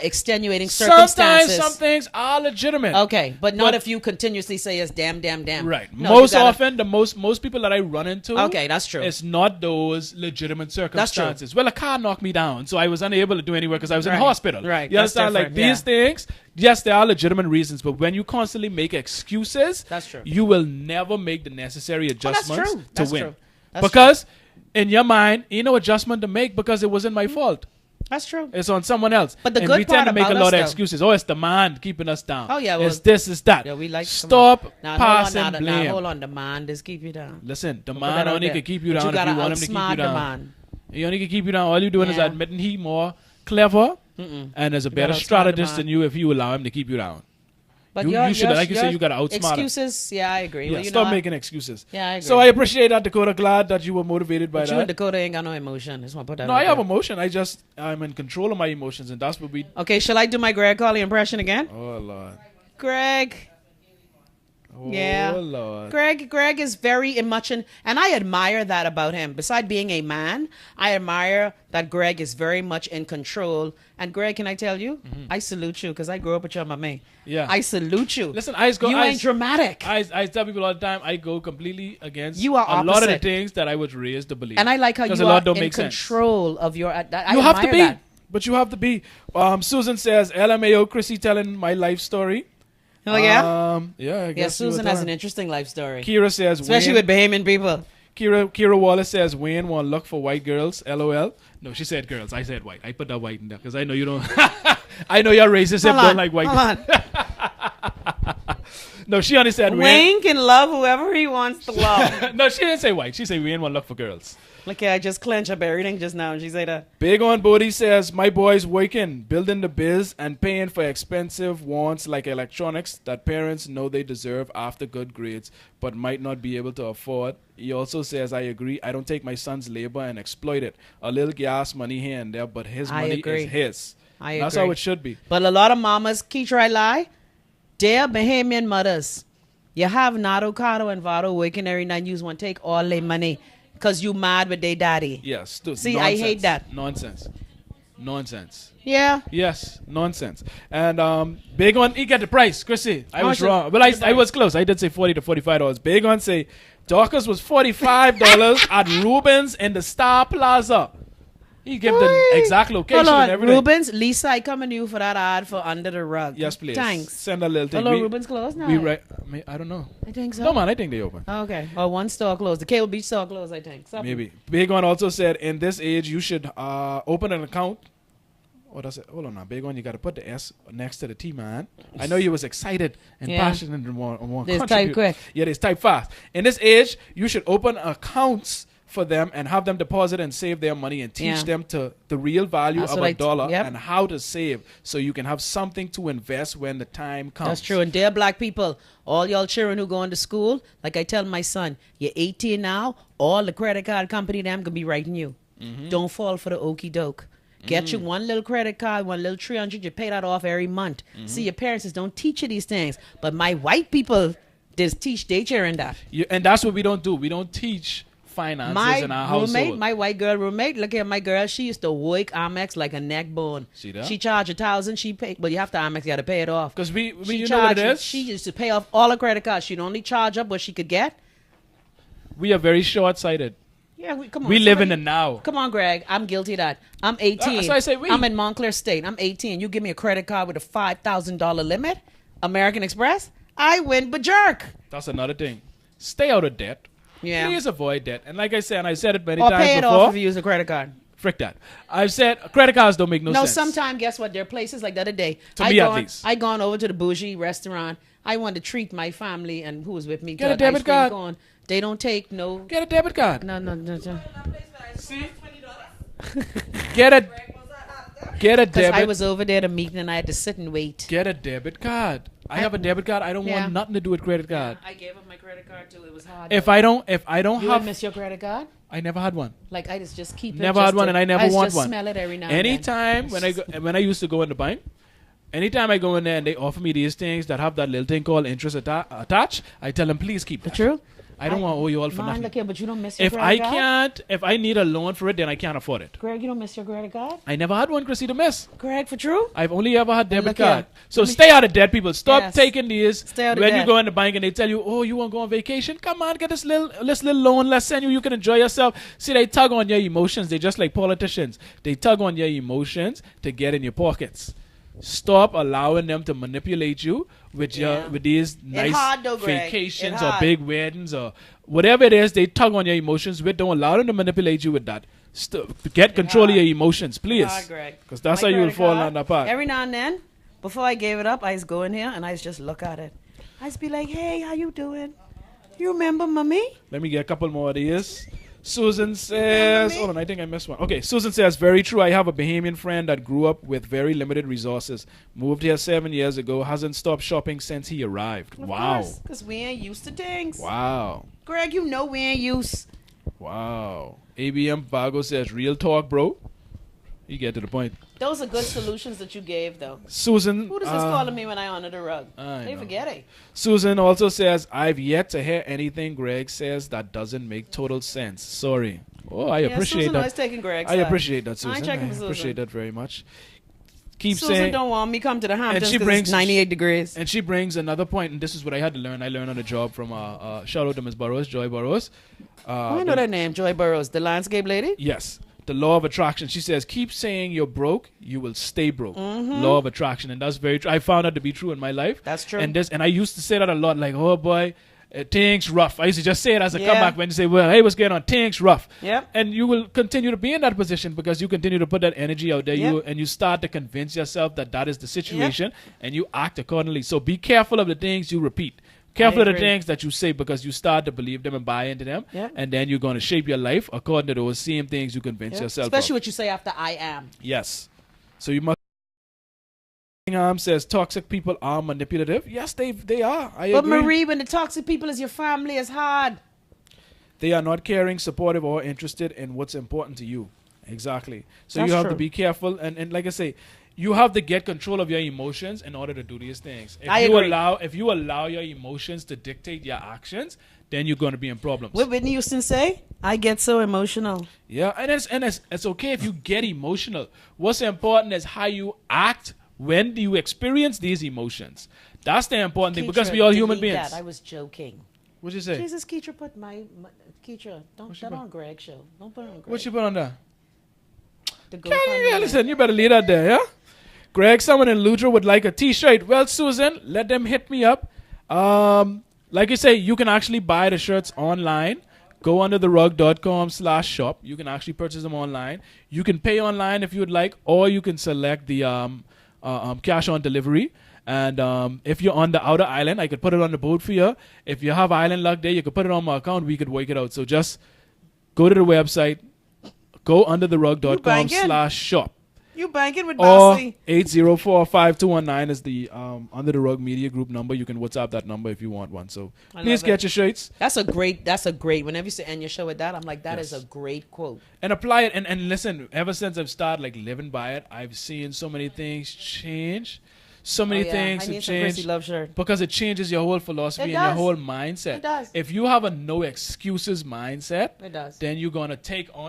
extenuating circumstances.
Sometimes some things are legitimate.
Okay, but not if you continuously say it's damn.
Right.
No,
most often, most people that I run into.
Okay, that's true.
It's not those legitimate circumstances. That's true. Well, a car knocked me down, so I was unable to do any work because I was in the hospital.
Right.
You understand? Like these things, yes, there are legitimate reasons, but when you constantly make excuses,
that's true.
You will never make the necessary adjustments
that's
to win.
True. That's
because in your mind, ain't no adjustment to make because it wasn't my fault.
That's true.
It's on someone else.
But the
and
good
we tend
part
to make
about
a lot
us,
of excuses. Oh, it's the man keeping us down.
Oh yeah, well,
it's this, it's that.
Yeah, we like
stop passing blame.
Now, hold on, the man just keep you down.
Listen, the man only can keep you down if you want him to keep you down.
Man.
He only can keep you down. All you're doing is admitting he more clever and is a better strategist than you if you allow him to keep you down. But you should, like you say, you got to outsmart
excuses. Yeah, I agree.
Yeah,
well,
stop making excuses.
Yeah, I agree.
So I appreciate that, Dakota. Glad that you were motivated by that.
You and Dakota ain't got no emotion. Just want to put that.
No, I have emotion. I'm in control of my emotions, and that's what we.
Okay, shall I do my Greg Colley impression again?
Oh Lord.
Greg.
Oh
yeah.
Lord.
Greg is very much and I admire that about him. Besides being a man, I admire that Greg is very much in control. And Greg, can I tell you? I salute you because I grew up with your mama.
Yeah.
I salute you.
Listen,
you ain't dramatic.
I tell people all the time, I go completely against
you are
a lot of the
opposite.
things that I was raised to believe.
And I like how you are in control of your.
You have to be. That. But you have to be. Susan says, LMAO, Chrissy telling my life story.
Oh, yeah?
Yeah, I guess
Susan has an interesting life story.
Kira says,
especially with Bahamian people.
Kira Wallace says, Wayne won't look for white girls, LOL. No, she said girls. I said white. I put that white in there because I know you don't. I know you're racist and don't like white. No, she only said
Wayne can love whoever he wants to love.
No, she didn't say white. She said we ain't want to look for girls.
Look, I just clenched up everything just now. And she said that.
Big on Bodie says, my boys working, building the biz and paying for expensive wants like electronics that parents know they deserve after good grades, but might not be able to afford. He also says, I agree. I don't take my son's labor and exploit it. A little gas money here and there, but his money is his. That's how it should be.
But a lot of mamas, key try lie, they're Bahamian mothers. You have Nado, Cado, and Vado working every night. You want to take all their money because you mad with their daddy.
Yes.
See,
nonsense.
I hate that.
Nonsense.
Yeah.
Yes, nonsense. And big on, he get the price, Chrissy. I was wrong. Well, I was close. I did say $40 to $45. Big on say, Dorcas was $45 at Rubens in the Star Plaza. He gave the exact location and everything.
Rubens, Lisa, I coming to you for that ad for Under the Rug.
Yes, please.
Thanks.
Send a little thing.
Hello, Rubens closed now?
I don't know.
I think so.
No, man, I think they open.
Okay. Well, one store closed. The Cable Beach store closed, I think. Something.
Maybe. Big One also said, in this age, you should open an account. What does it? Hold on now. Big One, you got to put the S next to the T, man. I know you was excited and passionate and want to contribute.
Type quick.
Yeah, they type fast. In this age, you should open accounts for them and have them deposit and save their money and teach them to the real value of a dollar and how to save so you can have something to invest when the time comes.
That's true. And dear black people, all y'all children who going to school, like I tell my son, you're 18 now, all the credit card company them gonna be writing you. Don't fall for the okey doke. Get you one little credit card, one little 300, you pay that off every month. See, your parents just don't teach you these things. But my white people just teach their children that.
And that's what we don't do. We don't teach finances in our household.
My white girl roommate, look at my girl, she used to work Amex like a neck bone.
See that?
She charged $1,000, she paid, but you have to Amex, you got to pay it off.
Because you know what it is?
She used to pay off all her credit cards. She'd only charge up what she could get.
We are very short-sighted.
Yeah, come on.
We live in the now.
Come on, Greg. I'm guilty of that. I'm 18.
So I say we.
I'm in Montclair State. I'm 18. You give me a credit card with a $5,000 limit, American Express, I win jerk.
That's another thing. Stay out of debt.
Yeah.
Please avoid debt. And like I said, and I said it many times before.
Or pay it off if you use a credit card.
Frick that. I've said credit cards don't make no sense.
No, sometimes, guess what? There are places like the other day.
To me, at least.
I gone over to the bougie restaurant. I wanted to treat my family and who was with me.
Get a debit card.
Going. They don't take no.
Get a debit card.
No.
See? Get a debit.
I was over there to meet and I had to sit and wait.
Get a debit card. I have a debit card. I don't want nothing to do with credit card.
I gave up my credit card too. It was hard.
If I don't
you have miss your credit card?
I never had one.
Like I just keep it.
Never had one, and I never want one.
Smell it every now
Anytime when I used to go in the bank, anytime I go in there and they offer me these things that have that little thing called interest attached, I tell them please keep that.
True.
I don't want to owe you all for nothing.
Look here, but you don't miss your credit card?
If I need a loan for it, then I can't afford it.
Greg, you don't miss your credit card?
I never had one, Chrissy, to miss.
Greg, for true?
I've only ever had debit card. So stay out of debt, people. Stop taking these.
Stay out of
when
debt.
you go in the bank and they tell you, oh, you want to go on vacation? Come on, get this little loan. Let's send you. You can enjoy yourself. See, they tug on your emotions. They're just like politicians. They tug on your emotions to get in your pockets. Stop allowing them to manipulate you with these nice vacations or big weddings or whatever it is. They tug on your emotions with. Don't allow them to manipulate you with that. Get control of your emotions, please. Because that's how you will fall on that part.
Every now and then, before I gave it up, I just go in here and I just look at it. I just be like, hey, how you doing? You remember mommy?
Let me get a couple more of these. Susan says, hold on, I think I missed one. Okay, Susan says, very true. I have a Bahamian friend that grew up with very limited resources. Moved here 7 years ago. Hasn't stopped shopping since he arrived. Wow.
Because we ain't used to things.
Wow.
Greg, you know we ain't used.
Wow. ABM Vago says, real talk, bro. You get to the point.
Those are good solutions that you gave, though.
Susan.
Who does this calling me when I under the rug? They forget it.
Susan also says, I've yet to hear anything Greg says that doesn't make total sense. Sorry. Oh, I appreciate
Susan
that.
always taking Greg's
I appreciate that, Susan.
I
appreciate that very much.
Susan don't want me come to the Hamptons because it's 98 degrees.
And she brings another point, and this is what I had to learn. I learned on the job from, shout out to Ms. Burrows, Joy Burrows.
I know that name, Joy Burrows, the landscape lady?
Yes. The law of attraction. She says, keep saying you're broke, you will stay broke. Law of attraction. And that's very true. I found that to be true in my life.
That's true.
And I used to say that a lot, like, oh boy, things rough. I used to just say it as a comeback when you say, well, hey, what's going on? Things rough.
Yep.
And you will continue to be in that position because you continue to put that energy out there. And you start to convince yourself that is the situation and you act accordingly. So be careful of the things you repeat. Careful of the
agree.
things that you say because you start to believe them and buy into them.
Yeah.
And then you're going to shape your life according to those same things you convince
Yeah.
yourself
Especially
of.
what you say after I am.
Yes. So you must. Says toxic people are manipulative. Yes, they are. I
But
agree.
Marie, when the toxic people is your family, it's hard.
They are not caring, supportive, or interested in what's important to you. Exactly. So
That's
you have to
true.
be careful, and like I say, you have to get control of your emotions in order to do these things.
I agree.
If you allow your emotions to dictate your actions, then you're going to be in problems.
What Whitney Houston say? I get so emotional.
Yeah, and it's okay if you get emotional. What's important is how you act when you experience these emotions. That's the important thing because
Keitra,
we all human
delete
beings.
that. I was joking.
What'd you say?
Jesus, Keitra, put Keitra, don't
What's
put
she
on Greg show. Don't put on Greg.
What you put on there?
The
Yeah, listen, you better leave that there, yeah? Greg, someone in Luther would like a t-shirt. Well, Susan, let them hit me up. Like you say, you can actually buy the shirts online. Go undertherug.com/shop. You can actually purchase them online. You can pay online if you would like, or you can select the cash on delivery. And if you're on the outer island, I could put it on the boat for you. If you have island luck there, you could put it on my account. We could work it out. So just go to the website. Go undertherug.com/shop.
You banking with
Or
Bossy.
804-5219 is the Under the Rug Media Group number. You can WhatsApp that number if you want one. So
I
please
love
get
it.
your shirts
That's a great, whenever you say end your show with that, I'm like, that is
Yes.
a great quote.
and apply it. And listen, ever since I've started like living by it, I've seen so many things change. So many things
I
have
need some Chrissy
changed.
Love shirt.
Because it changes your whole philosophy
It
and your
does.
whole mindset.
It does.
If you have a no excuses mindset,
It does.
then you're gonna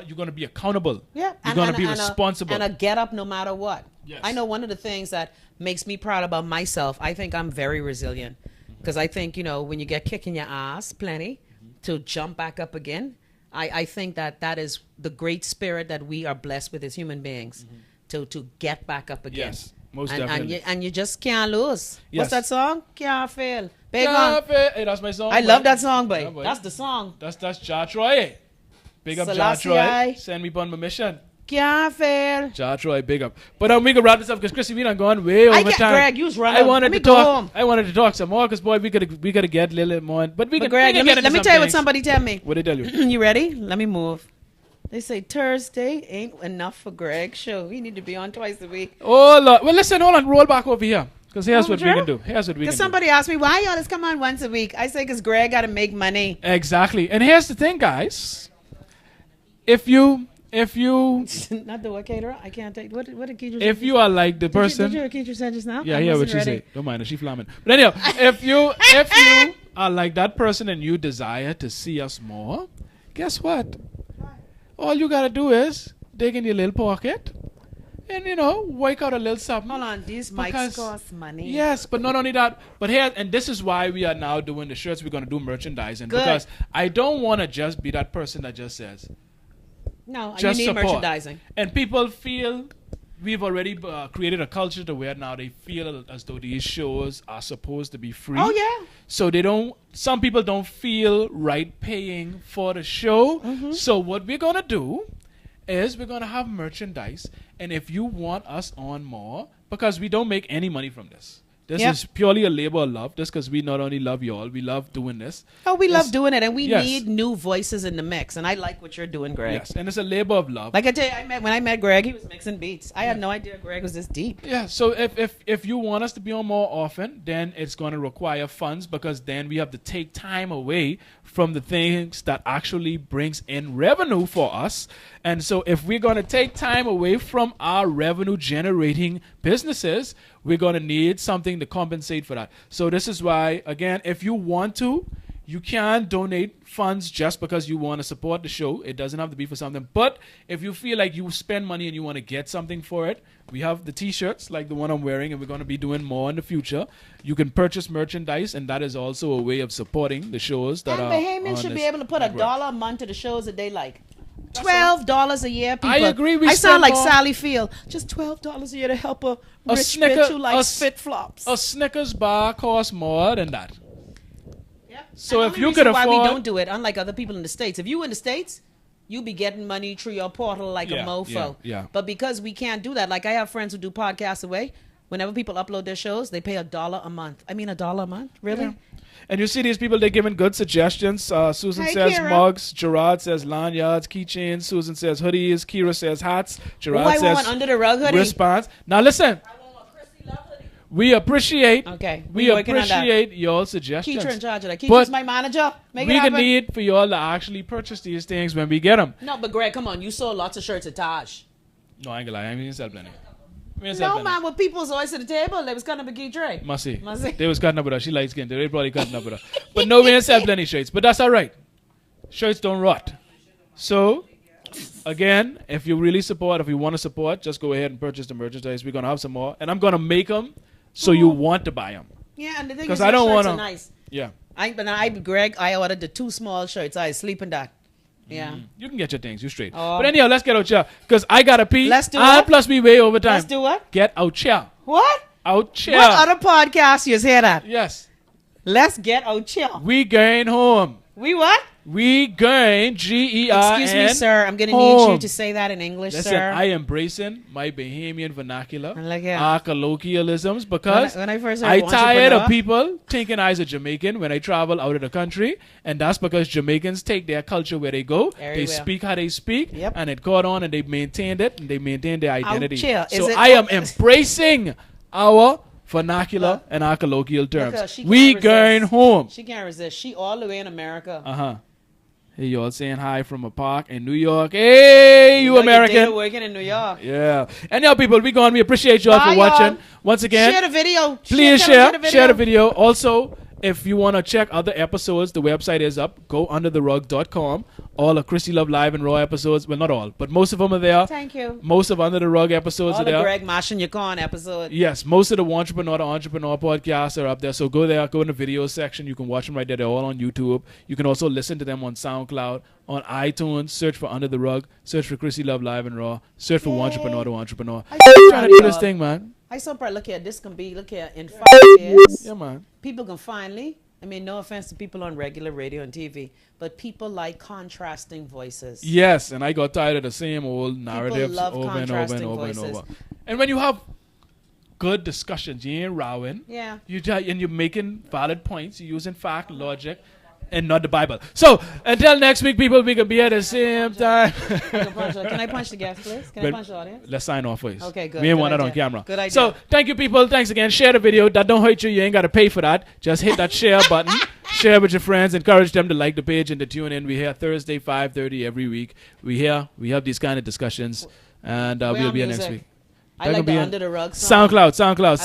you're gonna be accountable.
Yeah,
You're gonna be responsible.
and a get up no matter what.
Yes.
I know one of the things that makes me proud about myself. I think I'm very resilient because I think when you get kicked in your ass, plenty to jump back up again. I think that is the great spirit that we are blessed with as human beings to get back up again.
Yes, most
and
definitely.
and you just can't lose.
Yes.
What's that song? Can't fail. Big
Yeah,
one.
hey, that's my song.
I
boy.
love that song, boy.
Yeah, boy.
That's the song.
That's Ja Troy. Big up Ja
Selassie
Troy.
I.
Send me on my mission.
Can't fail.
Ja Troy, big up. But we can wrap this up because Chrissy, we done gone way over
I get
time.
Greg. You was running.
I wanted
Let me
to
go
talk.
home.
I wanted to talk some more because boy, we gotta get a little more. But we
But
can.
Greg,
we can
let
get
me
into
tell you
some
what
things.
somebody tell me.
What they tell you?
You ready? Let me move. They say Thursday ain't enough for Greg's show. We need to be on twice a week.
Oh Lord. Well, listen, hold on. Roll back over here because here's
Oh,
what
sure?
we can do. Here's what we can
Because somebody asked me, why y'all just come on once a week? I say, because Greg got to make money.
do. Exactly. And here's the thing, guys. If you
Not the what caterer? I can't take. What did Keitra say?
if you are like the person.
Did you hear what Keitra said just now?
Yeah,
I
yeah, what
wasn't
she
ready.
say. Don't mind her, she flamming. But anyhow, if you are like that person and you desire to see us more, guess what? All you gotta do is dig in your little pocket and work out a little something.
Hold on. These
Because-
mics cost money.
Yes, but not only that, but here, and this is why we are now doing the shirts. We're gonna do merchandising
Good.
because I don't want to just be that person that just says.
No,
Just
you need
support.
merchandising.
And people feel we've already created a culture to where now they feel as though these shows are supposed to be free.
Oh, yeah.
So some people don't feel right paying for the show.
Mm-hmm.
So what we're going to do is we're going to have merchandise. And if you want us on more, because we don't make any money from this. This
Yep.
is purely a labor of love. Just because we not only love you all, we love doing this.
Oh, we
Yes.
love doing it. And we
Yes.
need new voices in the mix. And I like what you're doing, Greg.
Yes, and it's a labor of love.
Like I tell you, when I met Greg, he was mixing beats. I had no idea Greg was this deep.
Yeah, so if you want us to be on more often, then it's going to require funds because then we have to take time away from the things that actually brings in revenue for us. And so if we're going to take time away from our revenue generating businesses, we're going to need something to compensate for that. So this is why, again, if you want to, you can donate funds just because you want to support the show. It doesn't have to be for something. But if you feel like you spend money and you want to get something for it, we have the t-shirts like the one I'm wearing, and we're going to be doing more in the future. You can purchase merchandise, and that is also a way of supporting the shows that
And
are
Bahamians
on
should be
this
able to put
network.
$1 a month to the shows that they like. $12 a year, people.
I agree, we
I sound
spend
like
more-
Sally Field. Just $12 a year to help a rich
Snicker-
bitch who likes
a-
fit flops.
A Snickers bar costs more than that.
Yep.
So
And
if
the
you
only
could
reason why we
afford-
don't do it, unlike other people in the States, if you in the States, you be getting money through your portal like a
Yeah,
mofo.
yeah.
But because we can't do that, like I have friends who do podcasts away. Whenever people upload their shows, they pay $1 a month. I mean, $1 a month? Really?
Yeah. And you see these people, they're giving good suggestions. Susan
Hey,
says
Kira.
mugs. Gerard says lanyards, keychains. Susan says hoodies. Kira says hats. Gerard
I
says
want under the rug hoodie.
wristbands. Now listen, we appreciate
Okay,
we
working on that.
appreciate your suggestions.
Keisha in charge of that.
But
Keisha's my manager. Make
we
it
can
happen.
need for y'all to actually purchase these things when we get them.
No, but Greg, come on. You sold lots of shirts at Taj.
No, I ain't gonna lie. I ain't sell plenty. We ain't sell
No,
plenty.
man, with people's always at the table, they was kind of a geek Dre.
Must
Must see.
They was cutting up with her. She light skinned. They probably cutting up with her. But no, we ain't sell plenty shirts. But that's all right. Shirts don't rot. So, again, if you really support, if you want to support, just go ahead and purchase the merchandise. We're gonna have some more, and I'm gonna make them so you want to buy them.
Yeah, and the thing
'Cause
is,
I don't
shirts
wanna-
are nice.
Yeah.
Greg, I ordered the 2 small shirts. I sleep in that. Yeah.
You can get your things. You straight.
Oh.
But anyhow, let's get out here. Because I got to pee.
Let's do
and
what?
plus we way over time.
Let's do what?
Get out here.
What?
Out here.
What other podcast you hear that?
Yes.
Let's get out chill.
We going home.
We what?
We going GERN.
Excuse me, sir. I'm going to need
home.
you to say that in English,
Listen,
sir.
I embracing my Bahamian vernacular,
Look here.
our colloquialisms, because
When I first heard
I tired of
entrepreneur-
people thinking I was a Jamaican when I travel out of the country, and that's because Jamaicans take their culture where they go, they
Everywhere.
speak how they speak,
Yep.
and it caught on, and they maintained it, and they maintained their identity.
chill.
So
Is it-
I am embracing our vernacular and our colloquial terms.
she
We
can't
going
resist.
home.
She can't resist. She all the way in America.
Uh-huh. Hey, y'all saying hi from a park in New York. Hey, you
Look at
American.
Dana working in New York.
Yeah. And y'all people, we gone. We appreciate y'all
Bye,
for
y'all.
watching. Once again,
Share the video.
please
Tell them
share the video. Also, if you want to check other episodes, the website is up. Go undertherug.com. All the Chrissy Love Live and Raw episodes. Well, not all, but most of them are there.
Thank you.
Most of Under the Rug episodes
All
are
the
there.
Greg Mashing Your Con episode.
Yes, most of the Entrepreneur podcasts are up there. So go there, go in the video section. You can watch them right there. They're all on YouTube. You can also listen to them on SoundCloud, on iTunes. Search for Under the Rug. Search for Chrissy Love Live and Raw. Search for Entrepreneur. I'm trying to do this thing, man.
I so proud. Look here. This can be. Look here. In 5 years,
Yeah, man.
people can finally. I mean, no offense to people on regular radio and TV, but people like contrasting voices.
Yes, and I got tired of the same old narratives
love
over and over and
contrasting
over and
voices.
over. And when you have good discussions, you ain't rowing.
Yeah.
And you're making valid points. You're using fact, logic, and not the Bible. So until next week, people, we can be at the same time.
Can I punch the guest, please? Can I
But
punch the audience?
let's sign off first.
Okay, good.
We ain't
Good
want that on
idea.
camera.
Good idea.
So thank you, people. Thanks again. Share the video. That don't hurt you. You ain't got to pay for that. Just hit that share button. Share with your friends. Encourage them to like the page and to tune in. We here Thursday, 5:30 every week. We have these kind of discussions, and
Where
we'll
on
be here next
music?
week.
I
That
like
can be
the
in
Under the Rug song.
SoundCloud.
I like the Under the Rug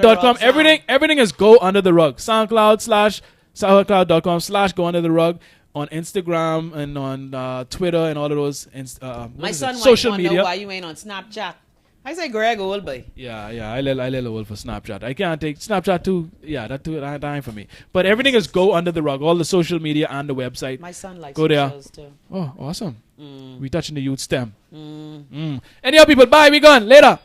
SoundCloud.com.
song.
Everything is Go Under the Rug. SoundCloud.com/Go Under the Rug. On Instagram and on Twitter and all of those
My son
social
want to
media.
know why you ain't on Snapchat. I say Greg Oldby.
Yeah, I little old for Snapchat. I can't take Snapchat too. Yeah, that ain't for me. But everything is Go Under the Rug. All the social media and the website.
My son likes
Go there.
shows too.
Oh, awesome. We touching the youth STEM. Anyhow, people, bye. We gone. Later.